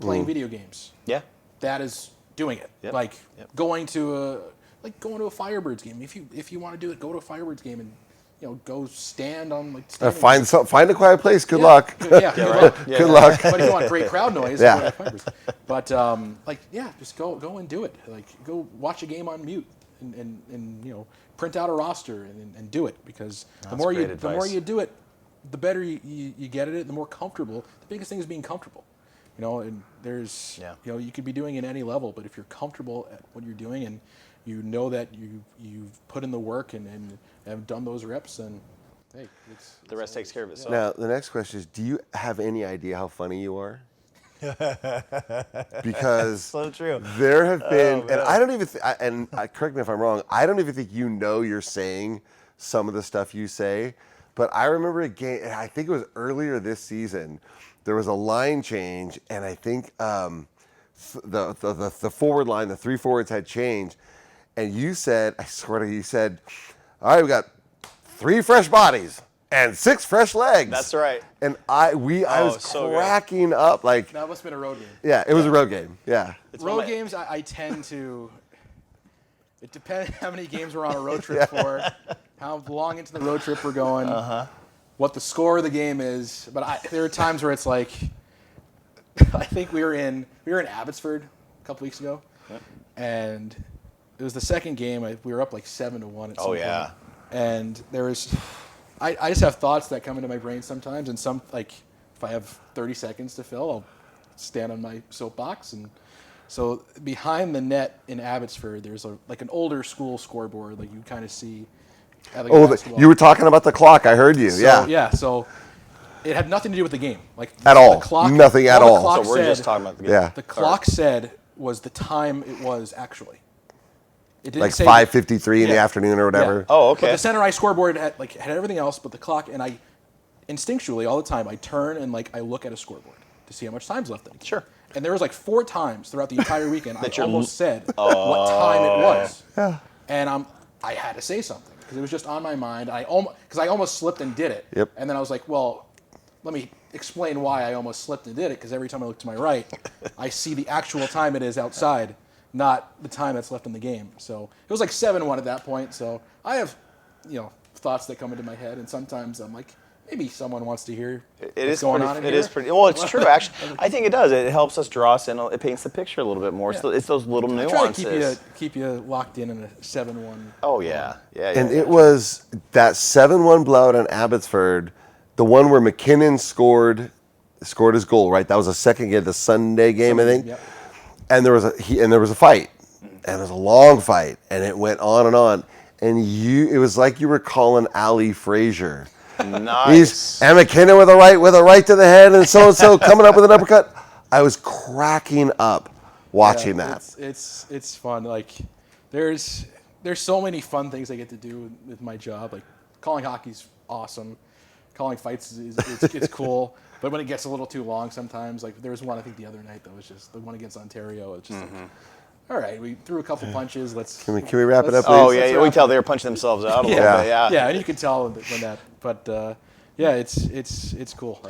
Playing video games. Yeah. That is doing it. Yep. Going to a Firebirds game. If you want to do it, go to a Firebirds game and go stand on find a quiet place. Good luck. Good luck. Good luck. But if you want great crowd noise, go to Firebirds. But just go and do it. Go watch a game on mute and print out a roster and do it, because the more you do it, the better you get at it, the more comfortable. The biggest thing is being comfortable. And there's, you could be doing it at any level, but if you're comfortable at what you're doing and you know that you've put in the work and have done those reps, then hey, the rest takes care of itself. Now, the next question is, do you have any idea how funny you are? Because so true. There have been, and I don't even, correct me if I'm wrong, I don't even think you're saying some of the stuff you say, but I remember a game, I think it was earlier this season, there was a line change, and I think the forward line, the three forwards had changed, and you said, I swear to you said, all right, we got 3 fresh bodies and 6 fresh legs. That's right. And I was so cracking up. Like, that must have been a road game. Yeah, it was a road game. Yeah. Road games, I tend to, it depends how many games we're on a road trip for, how long into the road trip we're going, what the score of the game is. But there are times where it's like, I think we were in Abbotsford a couple weeks ago, and it was the second game. We were up like 7-1 at some point. And there was, I just have thoughts that come into my brain sometimes, and if I have 30 seconds to fill, I'll stand on my soapbox. And so behind the net in Abbotsford, there's an older school scoreboard, like you kind of see. You were talking about the clock. I heard you. So it had nothing to do with the game, at all. The clock, nothing at all. So we're just talking about the game. Yeah. The clock said was the time it was actually. It didn't like say 5:53 in the afternoon or whatever. Yeah. Oh, okay. But the center ice scoreboard had everything else, but the clock. And I, instinctually, all the time, I turn and I look at a scoreboard to see how much time's left in it. Sure. And there was 4 times throughout the entire weekend I almost said what time it was. Yeah. And I had to say something because it was just on my mind. Because I almost slipped and did it. Yep. And then I was like, well, let me explain why I almost slipped and did it. Because every time I look to my right, I see the actual time it is outside, not the time that's left in the game. So it was 7-1 at that point. So I have, thoughts that come into my head, and sometimes I'm like, maybe someone wants to hear what's going on in here. It is pretty. Well, it's true, actually. I think it does. It helps us draw us in. It paints the picture a little bit more. Yeah. So it's those little nuances. Try to keep you locked in a 7-1. Oh, yeah. And it was that 7-1 blowout in Abbotsford, the one where McKinnon scored his goal, right? That was the second game, the Sunday game, I think. Yep. And there was a fight, and it was a long fight, and it went on and on. And it was like you were calling Ali Frazier. Nice. And McKinnon with a right to the head, and so coming up with an uppercut. I was cracking up watching that. It's fun. There's so many fun things I get to do with my job. Calling hockey's awesome. Calling fights it's cool. But when it gets a little too long sometimes, there was one I think the other night that was just the one against Ontario. It's just all right, we threw a couple punches. Can we wrap it up, please? Oh yeah, we tell they were punching themselves out a little bit. Yeah, and you can tell when that. But it's cool.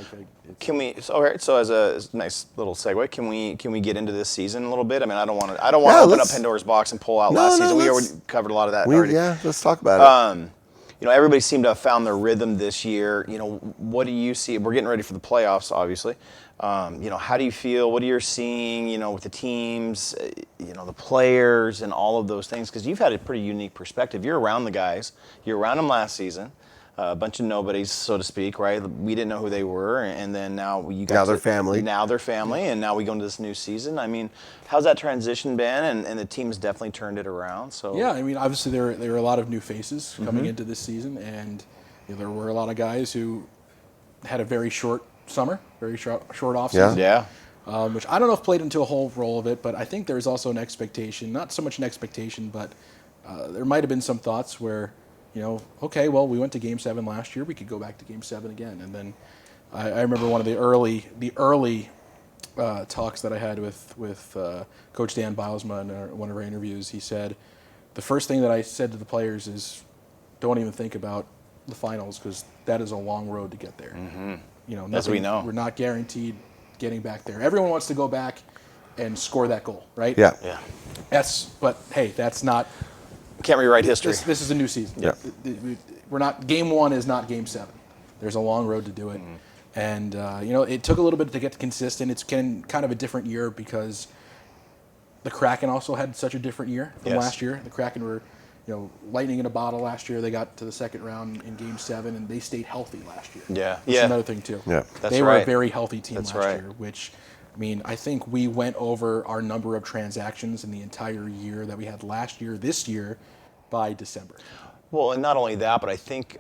Can we? All right. So as a nice little segue, can we get into this season a little bit? I mean, I don't want to open up Pandora's box and pull out last season. We already covered a lot of that already. Yeah, let's talk about it. Everybody seemed to have found their rhythm this year. What do you see? We're getting ready for the playoffs, obviously. How do you feel? What are you seeing, with the teams, the players and all of those things? Because you've had a pretty unique perspective. You're around the guys. You're around them last season. A bunch of nobodies, so to speak, right? We didn't know who they were, and then now you guys. Now they're family. Now they're family, and now we go into this new season. I mean, how's that transition been? And the team's definitely turned it around. So yeah, I mean, obviously there were a lot of new faces coming into this season, and there were a lot of guys who had a very short summer, very short off season. Yeah. Which I don't know if played into a whole role of it, but I think there's also an expectation, not so much an expectation, but there might have been some thoughts where, okay, well, we went to Game 7 last year, we could go back to Game 7 again. And then I remember one of the early talks that I had with Coach Dan Bilesma in one of our interviews. He said, the first thing that I said to the players is, don't even think about the finals, because that is a long road to get there. Mm-hmm. As we know. We're not guaranteed getting back there. Everyone wants to go back and score that goal, right? Yeah. But hey, that's not. Can't rewrite history. This is a new season. Yeah. We're not. Game 1 is not Game 7. There's a long road to do it, and it took a little bit to get consistent. It's kind of a different year because the Kraken also had such a different year from last year. The Kraken were, lightning in a bottle last year. They got to the second round in Game 7, and they stayed healthy last year. Yeah. Which is another thing too. Yeah. That's they were right. a very healthy team That's last right. year, which mean, I think we went over our number of transactions in the entire year that we had last year, this year, by December. Well, and not only that, but I think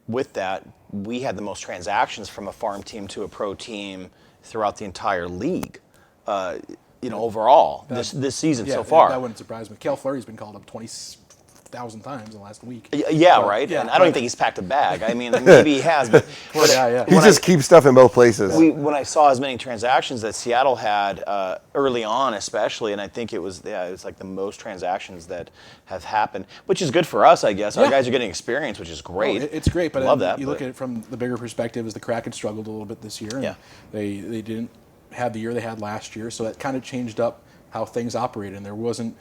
with that, we had the most transactions from a farm team to a pro team throughout the entire league, overall, this season so far. That wouldn't surprise me. Cale Fleury's been called up 20,000 times in the last week. Yeah, right. Yeah, and I don't even think he's packed a bag. I mean, maybe he has, but He just keeps stuff in both places. when I saw as many transactions that Seattle had early on, especially, and I think it was like the most transactions that have happened, which is good for us, I guess. Our guys are getting experience, which is great. It's great, but love that. You look at it from the bigger perspective, as the Kraken struggled a little bit this year. And Yeah. They didn't have the year they had last year, so that kind of changed up how things operated. And there wasn't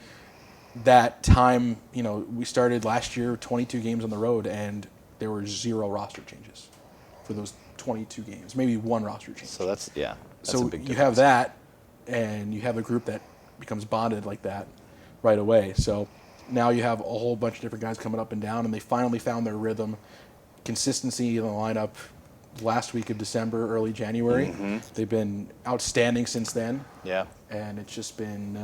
that time, we started last year 22 games on the road, and there were 0 roster changes for those 22 games, maybe 1 roster change. So that's a So big you have that, and you have a group that becomes bonded like that right away. So now you have a whole bunch of different guys coming up and down, and they finally found their rhythm. Consistency in the lineup last week of December, early January. Mm-hmm. They've been outstanding since then. Yeah. And it's just been,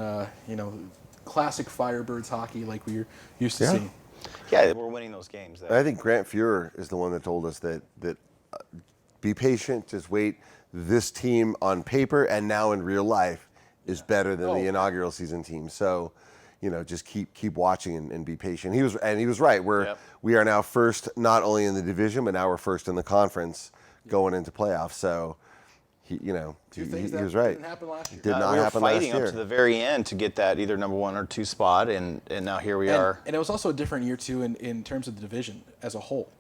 classic Firebirds hockey like we're used to seeing. Yeah, we're winning those games. I think Grant Fuhrer is the one that told us that be patient, just wait. This team on paper and now in real life is better than the inaugural season team. So, just keep watching and be patient. He was right. We are now first not only in the division, but now we're first in the conference going into playoffs. So, he was right. Didn't happen last year. Did not we were happen last fighting year. up to the very end to get that either number 1 or 2 spot, and now here we are. And it was also a different year, too, in terms of the division as a whole.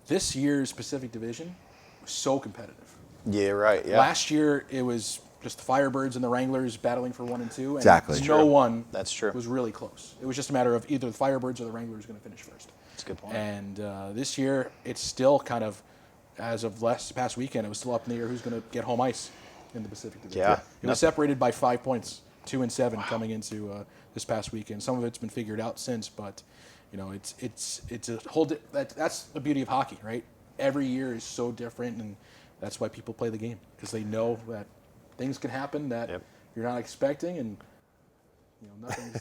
This year's Pacific Division was so competitive. Yeah, right. Yeah. Last year, it was just the Firebirds and the Wranglers battling for 1 and 2. And Exactly. no one That's true. was really close. It was just a matter of either the Firebirds or the Wranglers going to finish first. That's a good point. And this year, it's still kind of, as of past weekend, it was still up in the air who's going to get home ice in the Pacific Division. Yeah. It was separated by 5 points, 2 and 7 coming into this past weekend. Some of it's been figured out since, but it's a whole. That's the beauty of hockey, right? Every year is so different, and that's why people play the game, because they know that things can happen that you're not expecting, and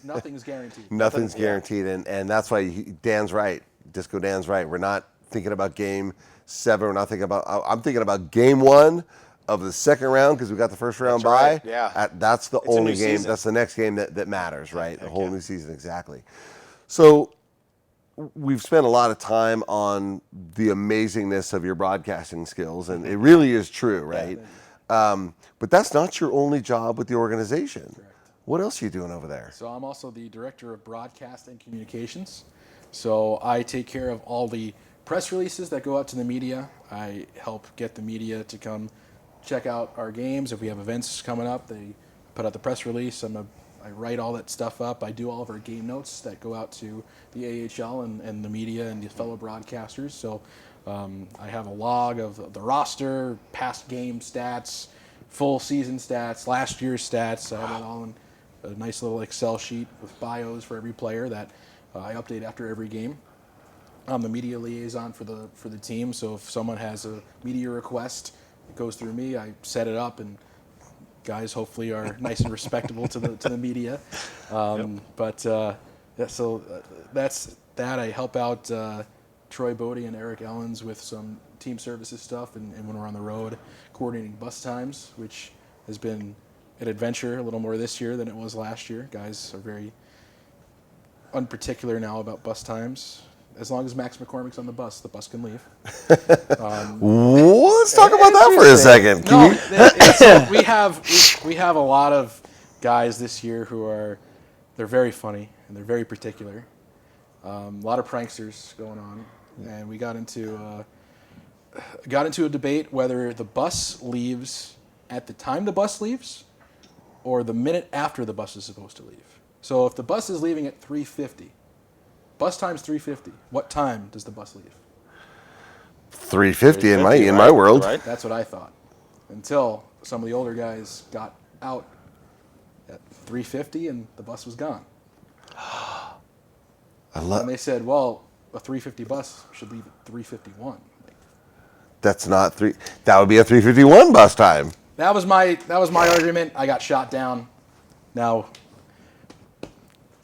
nothing's guaranteed. Nothing's guaranteed, and that's why Dan's right. Disco Dan's right. We're not thinking about game 7. We're not thinking about. I'm thinking about game 1 of the second round, because we got the first round bye. Right, yeah. That's the It's a only new game. season. That's the next game that matters, right? The whole new season, exactly. So we've spent a lot of time on the amazingness of your broadcasting skills, and it really is true, right? But that's not your only job with the organization. Correct. What else are you doing over there? So I'm also the director of broadcast and communications. So I take care of all the press releases that go out to the media. I help get the media to come check out our games. If we have events coming up, they put out the press release. I write all that stuff up. I do all of our game notes that go out to the AHL and the media and the fellow broadcasters. So I have a log of the roster, past game stats, full season stats, last year's stats. I have it all in a nice little Excel sheet with bios for every player that I update after every game. I'm the media liaison for the team. So if someone has a media request, it goes through me. I set it up, and guys hopefully are nice and respectable to the media. But so that's that. I help out Troy Bodie and Eric Ellens with some team services stuff, and when we're on the road, coordinating bus times, which has been an adventure a little more this year than it was last year. Guys are very unparticular now about bus times. As long as Max McCormick's on the bus can leave. Let's talk about that for a second. We have a lot of guys this year who they're very funny and they're very particular. A lot of pranksters going on, and we got into a debate whether the bus leaves at the time the bus leaves or the minute after the bus is supposed to leave. So if the bus is leaving at 3:50, bus time's 3:50. What time does the bus leave? 3:50 in my world. Right? That's what I thought. Until some of the older guys got out at 3:50 and the bus was gone. And they said, well, a 3:50 bus should leave at 3:51. That's not 3. That would be a 3:51 bus time. that was my argument. I got shot down. Now,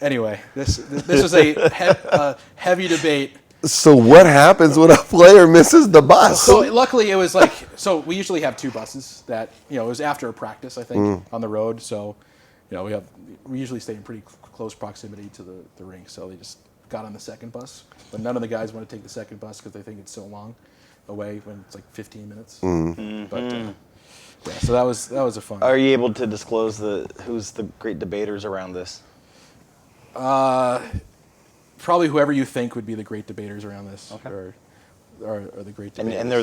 anyway, this was a heavy debate. So what happens when a player misses the bus? So luckily it was like, so we usually have 2 buses that, it was after a practice, I think, on the road. So, we usually stay in pretty close proximity to the rink. So they just got on the second bus. But none of the guys want to take the second bus because they think it's so long away when it's like 15 minutes. But yeah, so that was a fun. Are you able to disclose who's the great debaters around this? Probably whoever you think would be the great debaters around this, Okay. or the great debaters. And they're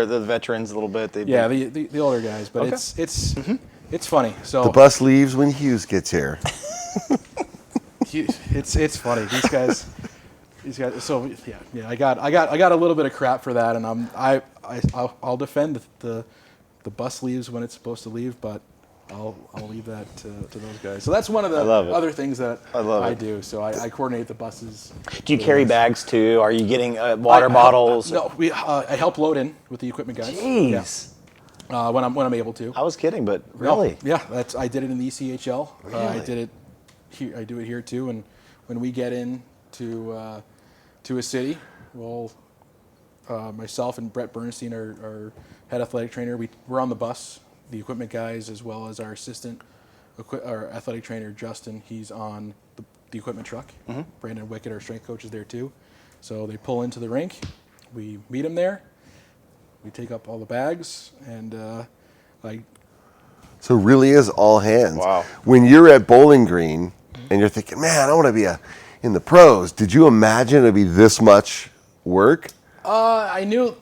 the veterans a little bit. The older guys, but Okay. it's funny. So The bus leaves when Hughes gets here. it's funny. These guys. So yeah. I got a little bit of crap for that, and I'll defend the bus leaves when it's supposed to leave, but I'll leave that to those guys. So that's one of the other things that I do. So I coordinate the buses. Do you carry bags too? Are you getting water bottles? No, I help load in with the equipment guys. Jeez. Yeah. When I'm able to. I was kidding, but really? No, yeah, I did it in the ECHL. Really? I did it here. I do it here too. And when we get in to a city, well, myself and Brett Bernstein, our head athletic trainer, we're on the bus. The equipment guys, as well as our assistant, our athletic trainer Justin, he's on the equipment truck. Brandon Wickett, our strength coach, is there too. So they pull into the rink. We meet them there. We take up all the bags, and So it really is all hands. Wow. When you're at Bowling Green and you're thinking, man, I want to be in the pros, did you imagine it'd be this much work? I knew,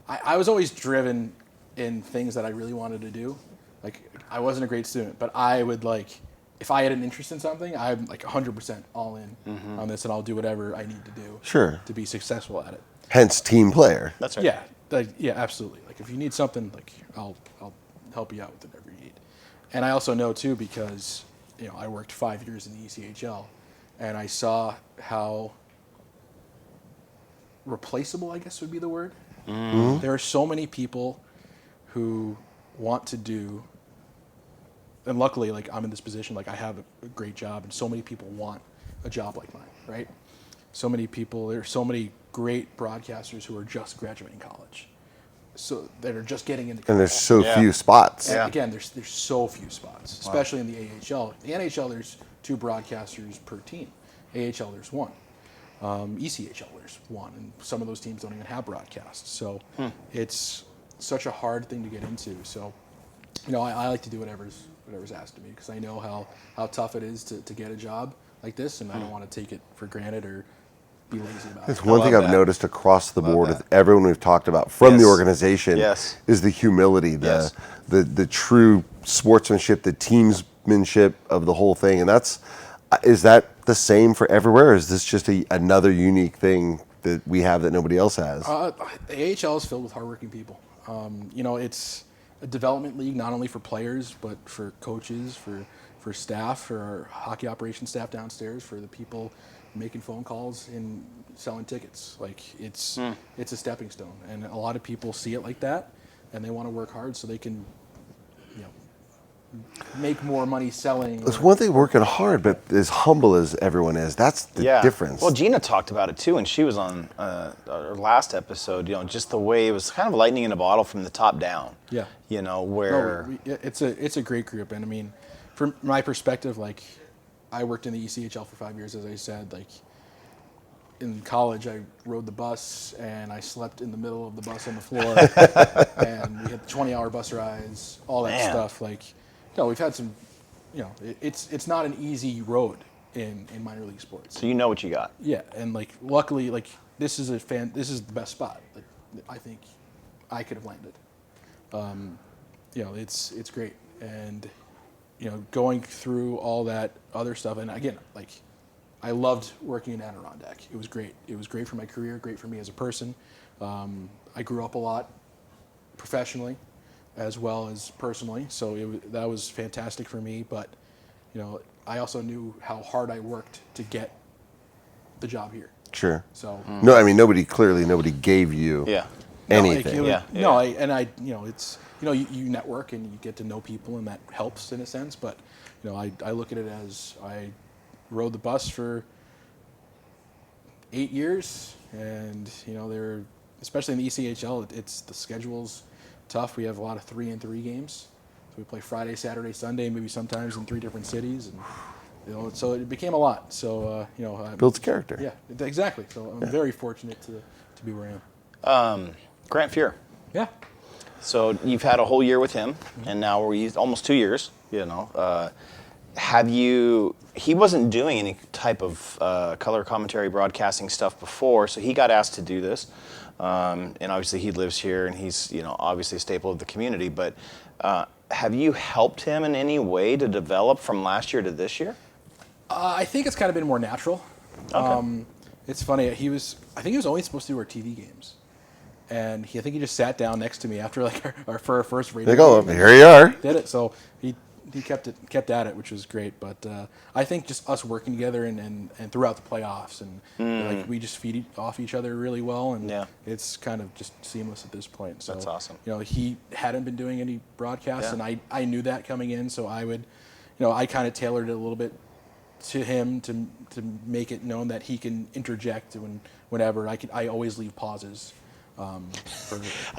I was always driven in things that I really wanted to do. I wasn't a great student, but I would if I had an interest in something, I'm 100% all in on this, and I'll do whatever I need to do to be successful at it. Hence team player. That's right. Yeah, yeah, absolutely. If you need something, I'll help you out with whatever you need. And I also know too, because I worked 5 years in the ECHL, and I saw how replaceable, I guess would be the word. There are so many people who want to do, and luckily, I'm in this position, I have a great job, and so many people want a job like mine, right? So many people, there are so many great broadcasters who are just graduating college, so that are just getting into college. And there's so few spots. And again, there's so few spots, especially in the AHL. The NHL, there's 2 broadcasters per team. AHL, there's 1. ECHL, there's 1, and some of those teams don't even have broadcasts. So it's such a hard thing to get into. So, I like to do whatever's asked of me, because I know how tough it is to get a job like this, and I don't want to take it for granted or be lazy about It's it. one thing I've noticed across the board with everyone we've talked about from the organization is the humility, the true sportsmanship, the teamsmanship of the whole thing. And is that the same for everywhere, or is this just another unique thing that we have that nobody else has? The AHL is filled with hardworking people. It's a development league, not only for players, but for coaches, for staff, for our hockey operations staff downstairs, for the people making phone calls and selling tickets. It's a stepping stone, and a lot of people see it like that, and they want to work hard so they can, make more money selling. It's one thing working hard, but as humble as everyone is, that's the difference. Well, Gina talked about it too, and she was on our last episode. Just the way it was kind of lightning in a bottle from the top down. Yeah. Where it's a great group, and I mean, from my perspective, I worked in the ECHL for 5 years, as I said. In college, I rode the bus, and I slept in the middle of the bus on the floor, and we had 20-hour bus rides, all that stuff. We've had some, it's not an easy road in minor league sports. So you know what you got. Yeah, and luckily, this is the best spot. I think I could have landed. It's great, and going through all that other stuff, and again, I loved working in Adirondack. It was great. It was great for my career, great for me as a person. I grew up a lot professionally, as well as personally, so that was fantastic for me. But I also knew how hard I worked to get the job here. Sure. So No, I mean nobody gave you anything. It's you network and you get to know people, and that helps in a sense. But I look at it as I rode the bus for 8 years, and they're especially in the ECHL. It's the schedule's tough. We have a lot of 3-and-3 games, so we play Friday, Saturday, Sunday, maybe sometimes in 3 different cities, and so it became a lot. So Builds character. Yeah, exactly. So I'm very fortunate to be where I am. Grant Fuhr. Yeah. So you've had a whole year with him, and now we're almost 2 years. Have you? He wasn't doing any type of color commentary broadcasting stuff before, so he got asked to do this. And obviously he lives here, and he's obviously a staple of the community. But have you helped him in any way to develop from last year to this year? I think it's kind of been more natural. Okay. It's funny. I think he was only supposed to do our TV games, and I think he just sat down next to me after for our first radio. They go, game, here you are. Did it. So he kept at it, which was great. But I think just us working together and throughout the playoffs, and we just feed off each other really well, and it's kind of just seamless at this point. So that's awesome. He hadn't been doing any broadcasts, and I knew that coming in, so I would, I kind of tailored it a little bit to him to make it known that he can interject whenever. I always leave pauses. I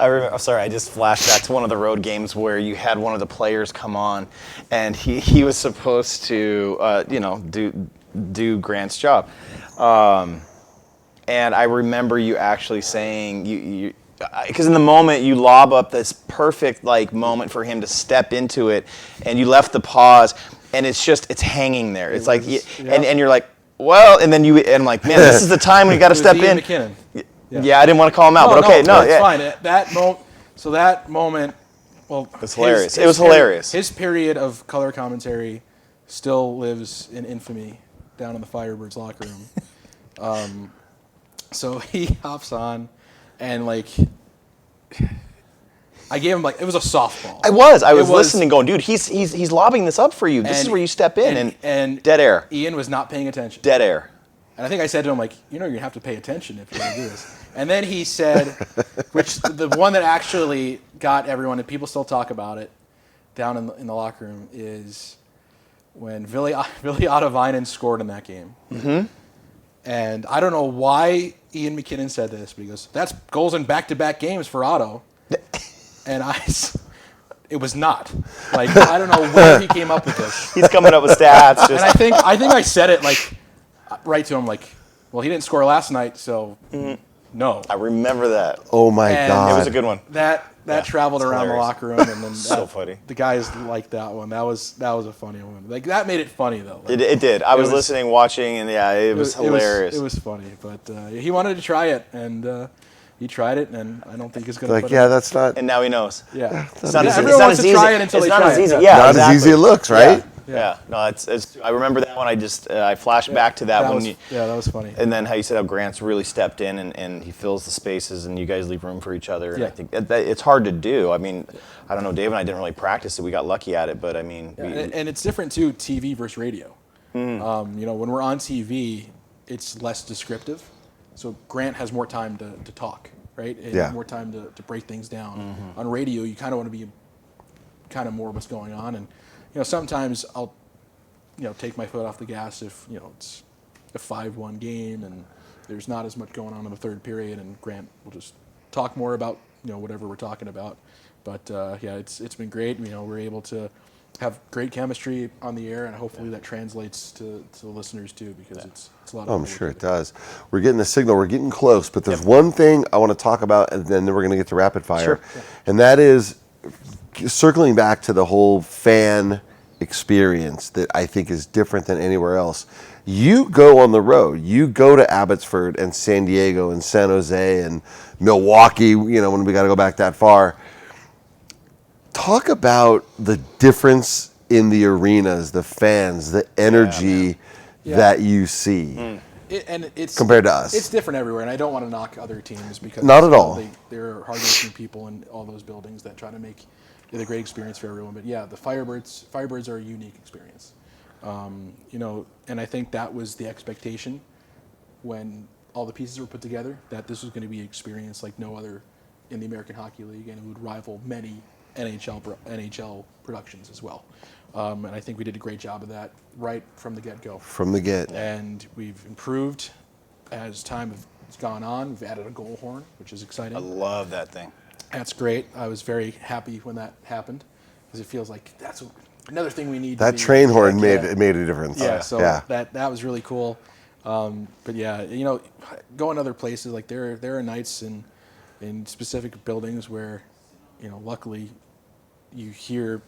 remember. I'm sorry, I just flashed back to one of the road games where you had one of the players come on, and he was supposed to do Grant's job, and I remember you actually saying because in the moment you lob up this perfect moment for him to step into it, and you left the pause, and it's hanging there. It's and you're like, well, and then I'm like, man, this is the time when you got to step in. McKinnon. Yeah, I didn't want to call him out, but okay, it's fine. That moment, well, it was hilarious. It was hilarious. His period of color commentary still lives in infamy down in the Firebirds locker room. So he hops on, and I gave him it was a softball. I was listening, going, dude, he's lobbing this up for you. This is where you step in, and dead air. Ian was not paying attention. Dead air. And I think I said to him, you're going to have to pay attention if you're going to do this. And then he said, which the one that actually got everyone, and people still talk about it down in the locker room, is when Ville Ottavainen scored in that game. Mm-hmm. And I don't know why Ian McKinnon said this, but he goes, that's goals in back-to-back games for Otto. And it was not. I don't know where he came up with this. He's coming up with stats. And I think I said it right to him, well, he didn't score last night, so no. I remember that. Oh my God. It was a good one. That traveled around hilarious. The locker room, and then so funny. The guys liked that one. That was a funny one. That made it funny though. It did. I was listening, watching, and it was hilarious. It was funny, but he wanted to try it, and he tried it, and I don't think he's going to. That's not. And now he knows. Yeah, everyone wants to try it until they try it. Yeah, not as easy as it looks, right? Yeah. No, it's. I remember that one. I flashed back to that one. That was funny. And then how you said how Grant's really stepped in and he fills the spaces, and you guys leave room for each other. And I think it's hard to do. I mean, I don't know. Dave and I didn't really practice it. We got lucky at it, but I mean. And it's different too, TV versus radio. When we're on TV, it's less descriptive, so Grant has more time to talk, right? And more time to break things down. Mm-hmm. On radio, you kind of want to be kind of more what's going on, and sometimes I'll take my foot off the gas if it's a 5-1 game and there's not as much going on in the third period, and Grant will just talk more about whatever we're talking about. But it's been great. We're able to have great chemistry on the air, and hopefully that translates to the listeners too, because it's a lot of fun. I'm sure it does. We're getting the signal. We're getting close, but there's one thing I want to talk about, and then we're going to get to rapid fire. Sure. And that is circling back to the whole fan experience that I think is different than anywhere else. You go on the road. You go to Abbotsford and San Diego and San Jose and Milwaukee, when we got to go back that far. Talk about the difference in the arenas, the fans, the energy that you see. It's compared to us. It's different everywhere, and I don't want to knock other teams because not at all. There are hardworking people in all those buildings that try to make it a great experience for everyone. But the Firebirds are a unique experience, and I think that was the expectation when all the pieces were put together, that this was going to be an experience like no other in the American Hockey League, and it would rival many NHL productions as well. And I think we did a great job of that right from the get-go. From the get. And we've improved as time has gone on. We've added a goal horn, which is exciting. I love that thing. That's great. I was very happy when that happened because it feels like that's another thing we need. That train horn made a difference. Yeah, so that was really cool. But yeah, going other places, like there are nights in specific buildings where, luckily you hear,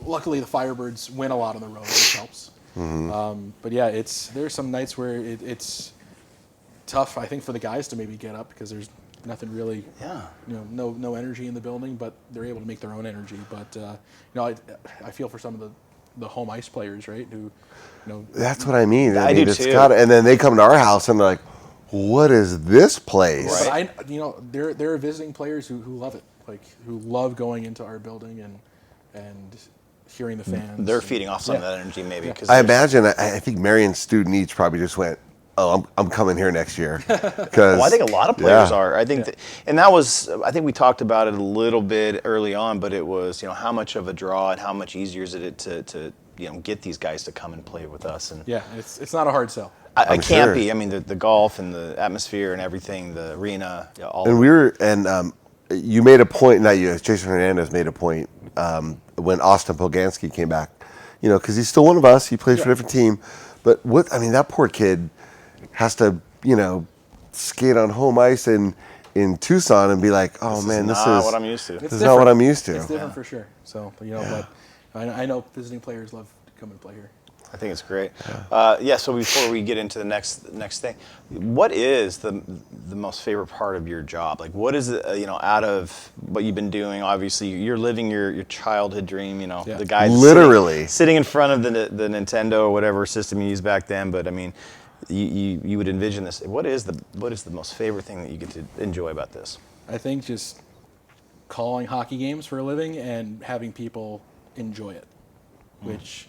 luckily the Firebirds win a lot on the road, which helps. Mm-hmm. But yeah, there's some nights where it's tough, I think, for the guys to maybe get up because there's nothing really, no energy in the building, but they're able to make their own energy. But I feel for some of the home ice players, right? Who, that's what I mean. I do it's too. And then they come to our house and they're like, "What is this place?" Right. But there are visiting players who love it, like who love going into our building and hearing the fans. They're feeding off some of that energy, maybe. Yeah. 'Cause I imagine. I think Marion student each probably just went, "Oh, I'm coming here next year." Because I think a lot of players are. I think, and that was. I think we talked about it a little bit early on, but it was how much of a draw and how much easier is it to get these guys to come and play with us. And yeah, it's not a hard sell. I I'm can't sure. be. I mean, the golf and the atmosphere and everything, the arena, all. And you made a point. Not you. Jason Hernandez made a point when Austin Poganski came back. Because he's still one of us. He plays for a different team. But that poor kid has to skate on home ice in Tucson and be like, "Oh man, this is what I'm used to." This is not what I'm used to." It's different for sure. So but I know visiting players love to come and play here. I think it's great. So before we get into the next thing, what is the most favorite part of your job? Like, what is it, out of what you've been doing? Obviously, you're living your childhood dream. The guys Literally sitting in front of the Nintendo or whatever system you used back then. But I mean, you would envision this. What is the most favorite thing that you get to enjoy about this? I think just calling hockey games for a living and having people enjoy it, which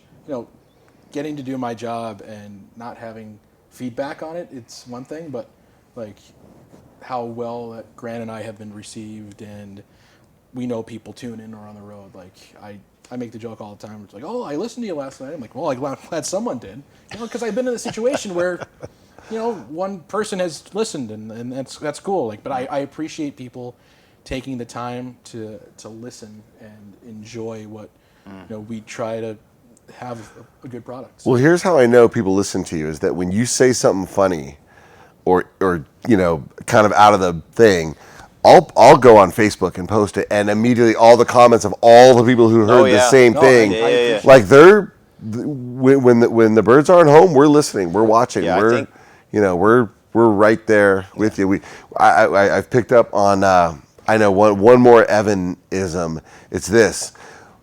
getting to do my job and not having feedback on it, it's one thing, but like how well that Grant and I have been received, and we know people tune in or on the road. Like I make the joke all the time. It's like, "Oh, I listened to you last night." I'm like, "Well, I'm glad someone did," because I've been in a situation where, one person has listened, and that's cool. Like, but I appreciate people taking the time to listen and enjoy what we try to have a good product. Well, here's how I know people listen to you is that when you say something funny or kind of out of the thing, I'll go on Facebook and post it, and immediately all the comments of all the people who heard the same thing, like they're when the Birds aren't home, we're listening, we're watching, we're right there with you. I've picked up on I know one more Evanism. It's this.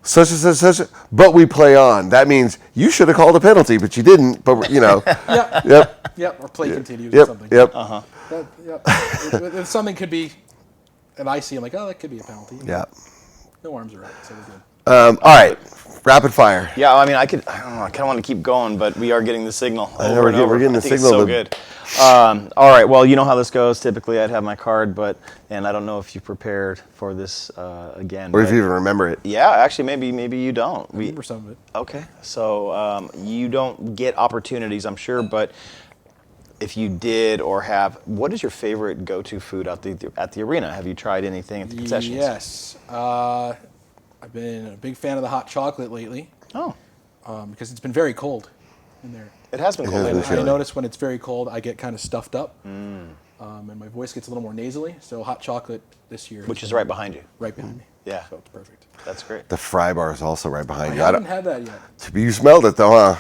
Such and such, but we play on. That means you should have called a penalty, but you didn't. But Yep. Or play continues or something. Yep. If something could be, and I see, I'm like, oh, that could be a penalty. Yeah. No arms are right, so we're good. All right, rapid fire. Yeah, I mean, I don't know. I kind of want to keep going, but we are getting the signal. I know we're getting the signal. It's so good. All right. Well, you know how this goes. Typically, I'd have my card, and I don't know if you prepared for this again. Or if you even remember it. Yeah, actually, maybe you don't. I remember some of it. Okay. So you don't get opportunities, I'm sure, but if you did or have, what is your favorite go-to food at the arena? Have you tried anything at the concessions? Yes. I've been a big fan of the hot chocolate lately. Oh. Because it's been very cold in there. It has been cold. I notice when it's very cold, I get kind of stuffed up, and my voice gets a little more nasally. So hot chocolate this year, Which is right behind you. right behind me. Yeah. So it's perfect. That's great. The fry bar is also right behind you. I haven't had that yet. You smelled it though, huh?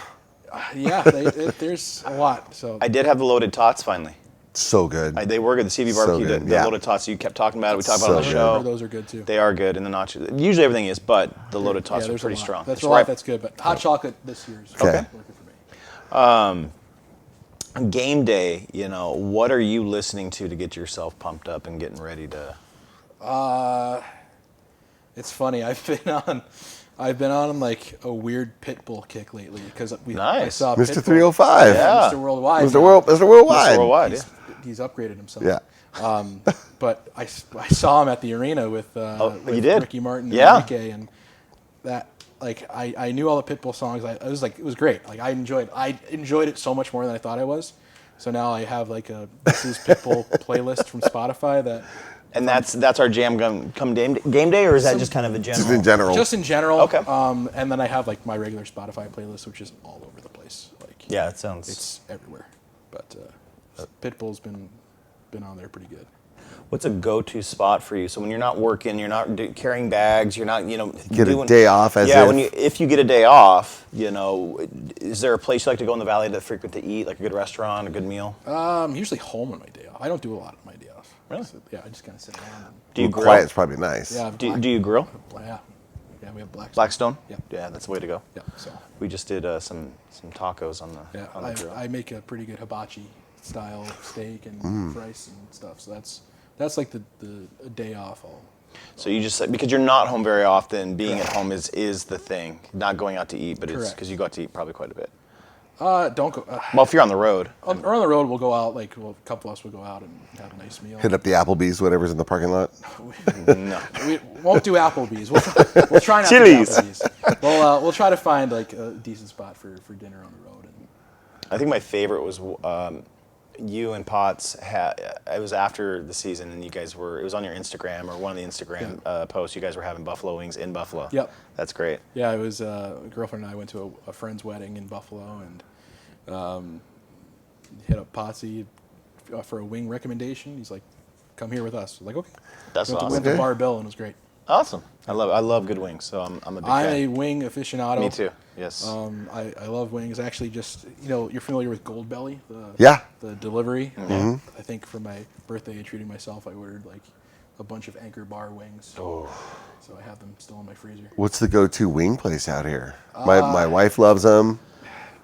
Yeah, there's a lot. So I did have the loaded tots finally. So good. They were good. The CV So barbecue, good, the yeah. loaded tots. You kept talking about it. We talked So about it on the good. show. those are good too. They are good, and the nachos. Usually everything is, but the loaded tots are there's a pretty lot. strong. That's It's a lot. right- That's good. But hot chocolate this year is Okay. working for me. Game day, what are you listening to get yourself pumped up and getting ready to? It's funny. I've been on like a weird Pitbull kick lately because I Nice. saw Mr. Pitbull. 305. Yeah. Mr. Worldwide. Mr. Worldwide. Worldwide, yeah. he's upgraded himself. Yeah. But I saw him at the arena with, you did? Ricky Martin and Yeah. Enrique, and that I knew all the Pitbull songs. It was great. Like I enjoyed it so much more than I thought I was. So now I have like a This Is Pitbull playlist from Spotify that. And that's our jam come game day, or is that just kind of a general? Just in general. Just in general. Okay. And then I have like my regular Spotify playlist, which is all over the place. Like Yeah, it sounds. it's everywhere. But Pitbull's been on there pretty good. What's a go-to spot for you? So when you're not working, you're not carrying bags, you're not, Get a day off if you get a day off, is there a place you like to go in the valley to frequent to eat, like a good restaurant, a good meal? Usually home on my day off. I don't do a lot on my day off. Really? So, yeah, I just kind of sit around. Do you grill? Quiet's probably nice. Yeah. Do you grill? Yeah, we have Blackstone? Yeah. Yeah, that's the way to go. Yeah. So. We just did some tacos on the Yeah, on the grill. I make a pretty good hibachi style steak and rice and stuff. So that's like the day off. So you just because you're not home very often, being at home is the thing. Not going out to eat, but it's Correct. because you go out to eat probably quite a bit. Don't go. Well, if you're on the road, On the road, we'll go out. Like, a couple of us will go out and have a nice meal. Hit up the Applebee's, whatever's in the parking lot. no. We won't do Applebee's. We'll try not Chili's. to do Applebee's. We'll try to find like a decent spot for dinner on the road. And I think my favorite was you and Potts it was after the season, and you guys it was on your Instagram or one of the Instagram posts. You guys were having buffalo wings in Buffalo. Yep. That's great. yeah, it was a girlfriend and I went to a friend's wedding in Buffalo and hit up Potsy for a wing recommendation. He's like, "Come here with us." I was like, okay. That's Went awesome. to Bar Bill and it was great. Awesome. I love good wings, so I'm a big I'm fan. a wing aficionado. Me too. Yes. I love wings. Actually, just you're familiar with Gold Belly, Yeah. the delivery. Mm-hmm. I think for my birthday, treating myself, I ordered like a bunch of Anchor Bar wings. Oh. So I have them still in my freezer. What's the go-to wing place out here? My wife loves them.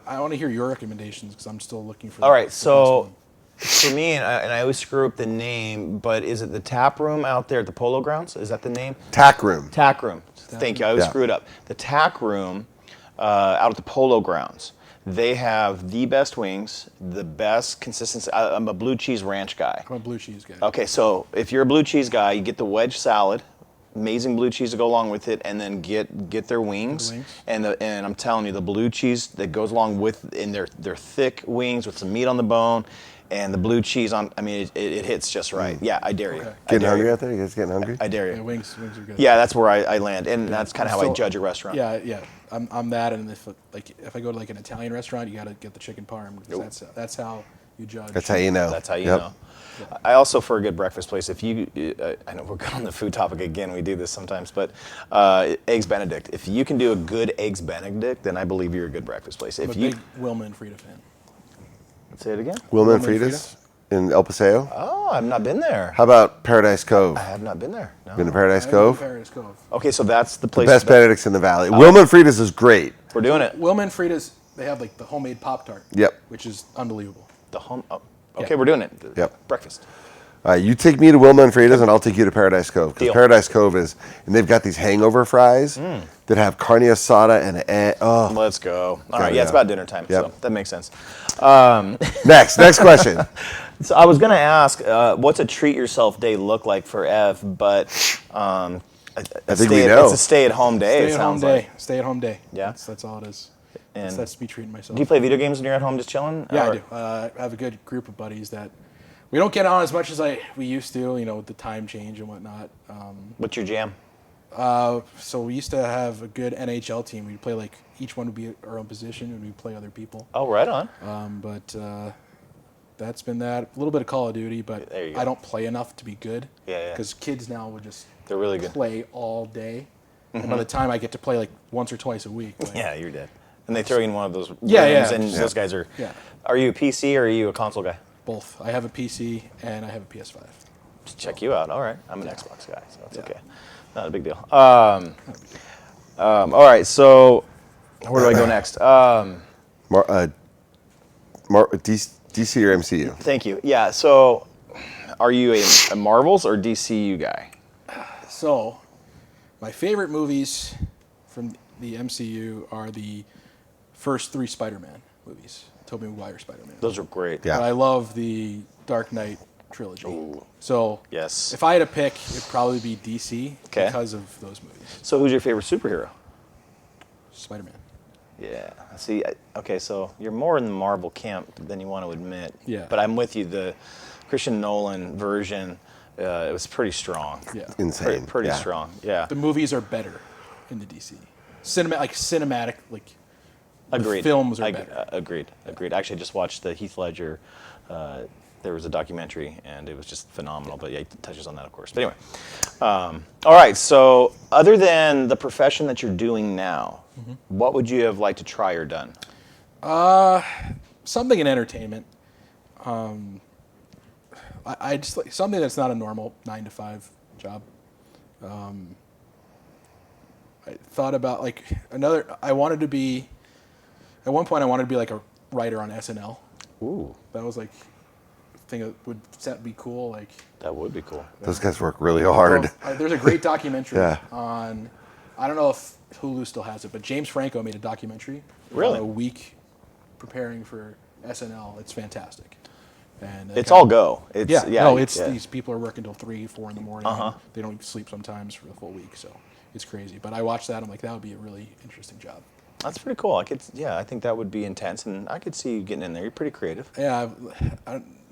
I want to hear your recommendations because I'm still looking for. All right, the best so one. for me, and I always screw up the name, but is it the tap room out there at the Polo Grounds? Is that the name? Tack room. Tack room. Thank you. I always Yeah. screw it up. The tack room out at the Polo Grounds. They have the best wings, the best consistency. I'm a blue cheese ranch guy. I'm a blue cheese guy. Okay, so if you're a blue cheese guy, you get the wedge salad, amazing blue cheese to go along with it, and then get their wings. And I'm telling you, the blue cheese that goes along with in their thick wings with some meat on the bone, and the blue cheese on. I mean, it hits just right. Yeah, I dare you. Okay. I Getting dare hungry you. out there? You guys getting hungry? I dare Yeah, you. wings are good. Yeah, that's where I land, and that's kind of how I So- judge a restaurant. Yeah. I'm that, and if I go to like an Italian restaurant, you got to get the chicken parm because that's how you judge. That's how you know. That's how you Yep. know. I also, for a good breakfast place, if you, I know we're going on the food topic again, we do this sometimes, but Eggs Benedict. If you can do a good Eggs Benedict, then I believe you're a good breakfast place. I'm If a you big Wilma and Frida fan. say it again. Wilma and Wilma and Frida's in El Paseo. Oh, I've not been there. How about Paradise Cove? I have not been there. No. Been to Paradise I go to Cove? Paradise Cove. Okay, so that's the place. Best Benedict's in the valley. Wilma and Frida's is great. We're doing it. Wilma and Frida's, they have like the homemade Pop-Tart. Yep. Which is unbelievable. The home. Oh, okay, Yeah. we're doing it. Yep. Breakfast. All right, you take me to Wilma and Frida's, and I'll take you to Paradise Cove. Because Deal. Paradise Cove is, and they've got these hangover fries that have carne asada and oh. Let's go. All right, yeah. yeah, it's about dinner time, Yep. so that makes sense. Next question. So I was going to ask, what's a treat yourself day look like for Ev? But I think we know. It's a stay-at-home day. Stay at home day. Stay at home day. Yeah? That's all it is. And That's me treating myself. do you play video games when you're at home just chilling? Yeah, Or- I do. I have a good group of buddies that we don't get on as much as we used to, with the time change and whatnot. What's your jam? So we used to have a good NHL team. We'd play each one would be our own position, and we'd play other people. Oh, right on. But that's been that. A little bit of Call of Duty, but There you go. I don't play enough to be good. Yeah. Because kids now would just They're really good. play all day, and by the time I get to play once or twice a week, Yeah, you're dead. And they throw you in one of those Yeah, rooms, yeah. and Yeah. those guys are. Yeah. Are you a PC or are you a console guy? both. I have a PC and I have a PS5. Just check you out. All right, I'm an Xbox guy, so that's Yeah. okay. Not a big deal. All right, so where do I go next? DC or MCU? Thank you. Yeah. So, are you a Marvels or DCU guy? So, my favorite movies from the MCU are the first 3 Spider-Man movies. Tobey Maguire Spider-Man. Those are great. Yeah. But I love the Dark Knight trilogy. Ooh. So Yes. if I had to pick, it'd probably be DC Okay. because of those movies. So who's your favorite superhero? Spider-Man. Yeah. See, okay, so you're more in the Marvel camp than you want to admit. Yeah. But I'm with you. The Christian Nolan version, it was pretty strong. Yeah. Insane. Pretty Yeah. strong. Yeah. The movies are better in the DC. Cinematic, like Agreed. the films are better. Agreed. Actually, I just watched the Heath Ledger. There was a documentary, and it was just phenomenal. But yeah, he touches on that, of course. But anyway, all right. So, other than the profession that you're doing now, what would you have liked to try or done? Something in entertainment. I just like something that's not a normal 9-to-5 job. I thought about like I wanted to be. At one point, I wanted to be like a writer on SNL. Ooh, That was like a thing that be cool. Like that would be cool. Those guys work really hard. there's a great documentary Yeah. on. I don't know if Hulu still has it, but James Franco made a documentary. Really? On a week preparing for SNL. It's fantastic. And It's all go. It's, these people are working till 3, 4 in the morning. They don't sleep sometimes for the full week, so it's crazy. But I watched that. I'm like, that would be a really interesting job. That's pretty cool. I think that would be intense, and I could see you getting in there. You're pretty creative. Yeah,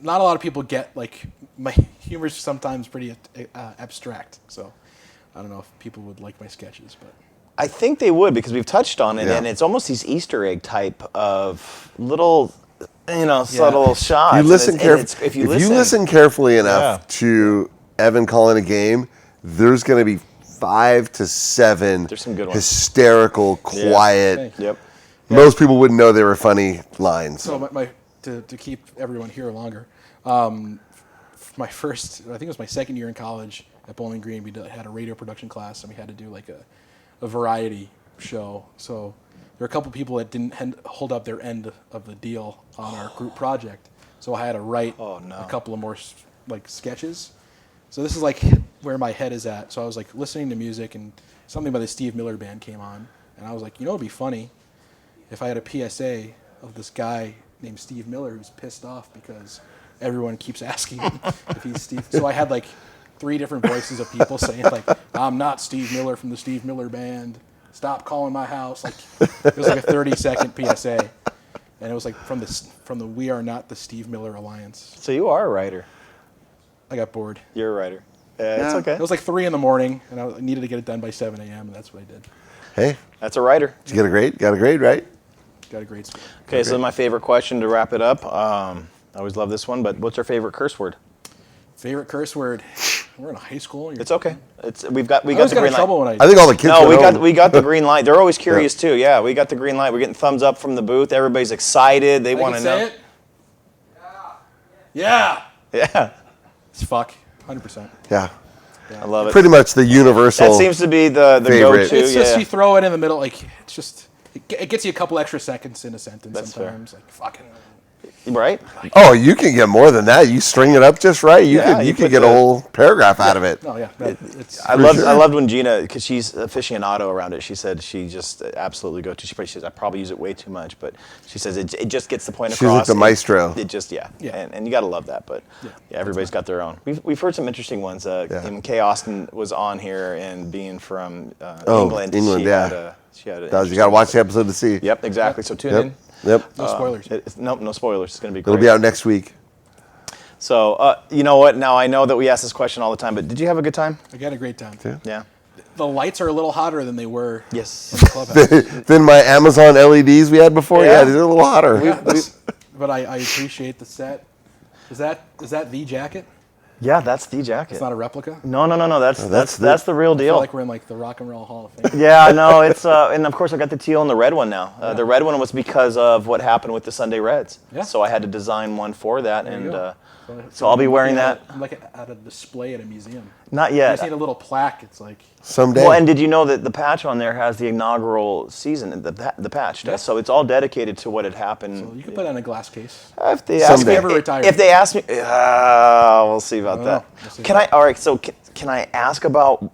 not a lot of people get like my humor is sometimes pretty abstract. So I don't know if people would like my sketches, but I think they would because we've touched on it, Yeah. and it's almost these Easter egg type of little, subtle shots. You listen And it's- if you listen carefully enough to Evan calling a game, there's going to be 5 to 7 There's some good ones. hysterical, quiet. Thank Yep. Most people wouldn't know they were funny lines. so to keep everyone here longer. My first, I think it was my second year in college at Bowling Green. We had a radio production class, and we had to do like a variety show. So there were a couple people that didn't hold up their end of the deal on our group project. So I had to write a couple of more like sketches. So this is like where my head is at. So I was like listening to music, and something by the Steve Miller Band came on, and I was like, it'd be funny if I had a PSA of this guy named Steve Miller who's pissed off because everyone keeps asking him if he's Steve. So I had like 3 different voices of people saying like, I'm not Steve Miller from the Steve Miller Band. Stop calling my house. Like it was like a 30-second PSA, and it was like from the We Are Not the Steve Miller Alliance. So you are a writer. I got bored. You're a writer. It's okay. It was like 3 in the morning, and I needed to get it done by 7 a.m., and that's what I did. Hey, That's a writer. did you get a grade? Got a grade, right? Got a great score. Okay, so my favorite question to wrap it up. I always love this one, but what's our favorite curse word? Favorite curse word? We're in high school. It's okay. We got I the always got green in trouble light. when I think all the kids No, went home. we got the green light. They're always curious too. Yeah, we got the green light. We're getting thumbs up from the booth. Everybody's excited. They want to know. Say it? Yeah. Yeah, It's fuck. 100%. Yeah. I love it. Pretty much the universal. That seems to be the favorite. go-to. It's just Yeah. you throw it in the middle, like it's just it gets you a couple extra seconds in a sentence That's fair. sometimes. Like fucking. Right? Oh, you can get more than that. You string it up just right. You Yeah, could you could put get a the- whole paragraph out of it. No, yeah, it's. I loved when Gina, because she's aficionado around it. She said she just absolutely go to. She says I probably use it way too much, but she says it just gets the point She's like across. the maestro. It just Yeah. and you got to love that. But yeah, everybody's got their own. We've heard some interesting ones. When Kay Austin was on here and being from England. England, she yeah. Had a You got to interesting- watch the episode to see. Yep, exactly. So tune Yep. in. Yep. No spoilers. Nope, no spoilers. It's going to be great. It'll be out next week. So you know what? Now I know that we ask this question all the time, but did you have a good time? I had a great time. Yeah. The lights are a little hotter than they were. Yes. In the clubhouse. Then my Amazon LEDs we had before, Yeah. yeah, they're a little hotter. Yeah, but I appreciate the set. Is that the jacket? Yeah, that's the jacket. It's not a replica. No. That's the- the real I feel deal. like we're in like the Rock and Roll Hall of Fame. Yeah, no, it's and of course I got the teal and the red one now. The red one was because of what happened with the Sunday Reds. Yeah. So I had to design one for that, There you and go. so I'll be wearing Yeah, that. like at a display at a museum. Not You yet. just need a little plaque. It's like Someday. Well, and did you know that the patch on there has the inaugural season? The patch does. Yeah. So it's all dedicated to what had happened. so you can put it in a glass case. If they ask Someday. me, If we ever retire. if they ask me, we'll see about don't that. know. We'll see. Can I? All right. So can I ask about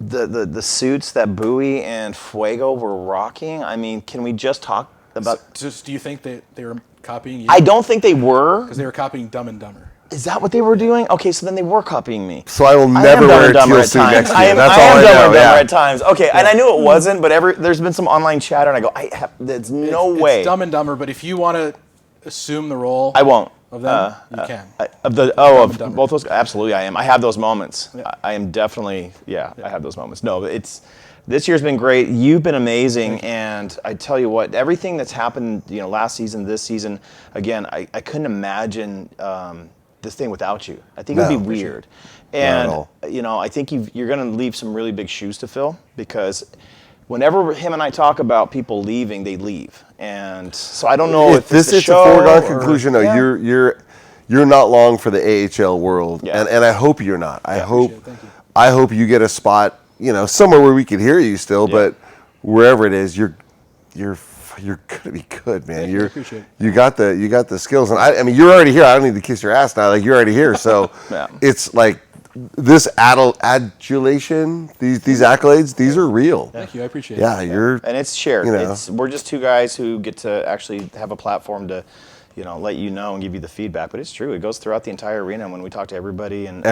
the suits that Bowie and Fuego were rocking? I mean, can we just talk about? Do you think that they were copying you? I don't think they were. Because they were copying Dumb and Dumber. Is that what they were doing? Okay, so then they were copying me. So I will never wear a teal suit next year. That's all I know. Dumber at times. Okay, and I knew it wasn't, but there's been some online chatter, and I go, there's no way. It's Dumb and Dumber, but if you want to assume the role, I won't. Of them, you can. Of both those, absolutely, I am. I have those moments. Yeah. I am definitely, I have those moments. No, this year's been great. You've been amazing, and I tell you what, everything that's happened, last season, this season, again, I couldn't imagine this thing without you. I think it would be weird. And I think you're going to leave some really big shoes to fill, because whenever him and I talk about people leaving, they leave. And so I don't know if this is a foregone conclusion. No, you're not long for the AHL world, and I hope you're not. I hope you get a spot, somewhere where we can hear you still, but wherever it is, you're gonna be good, man. You got the skills, and I mean, you're already here. I don't need to kiss your ass now. Like, you're already here, so it's like this adulation, these accolades, these are real. Thank you, I appreciate it. Yeah, and it's shared. We're just two guys who get to actually have a platform to, let you know and give you the feedback. But it's true. It goes throughout the entire arena when we talk to everybody. And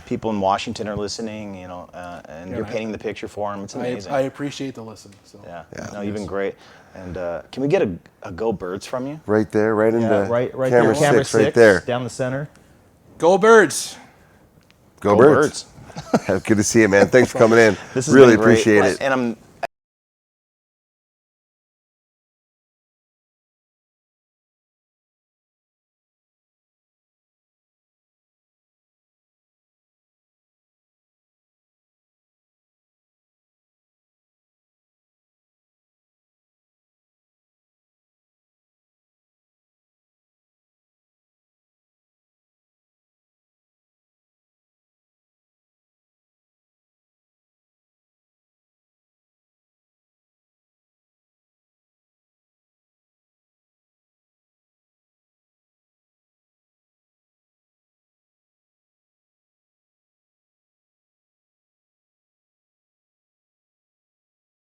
people in Washington are listening, and you're painting the picture for them. It's amazing. I appreciate the listen. So. Yeah. No, you've been great. And can we get a Go Birds from you? Right there, right in the right camera there. six, right there. Down the center. Go Birds. Go Birds. Good to see you, man. Thanks for coming in. This has really been great. Appreciate it. And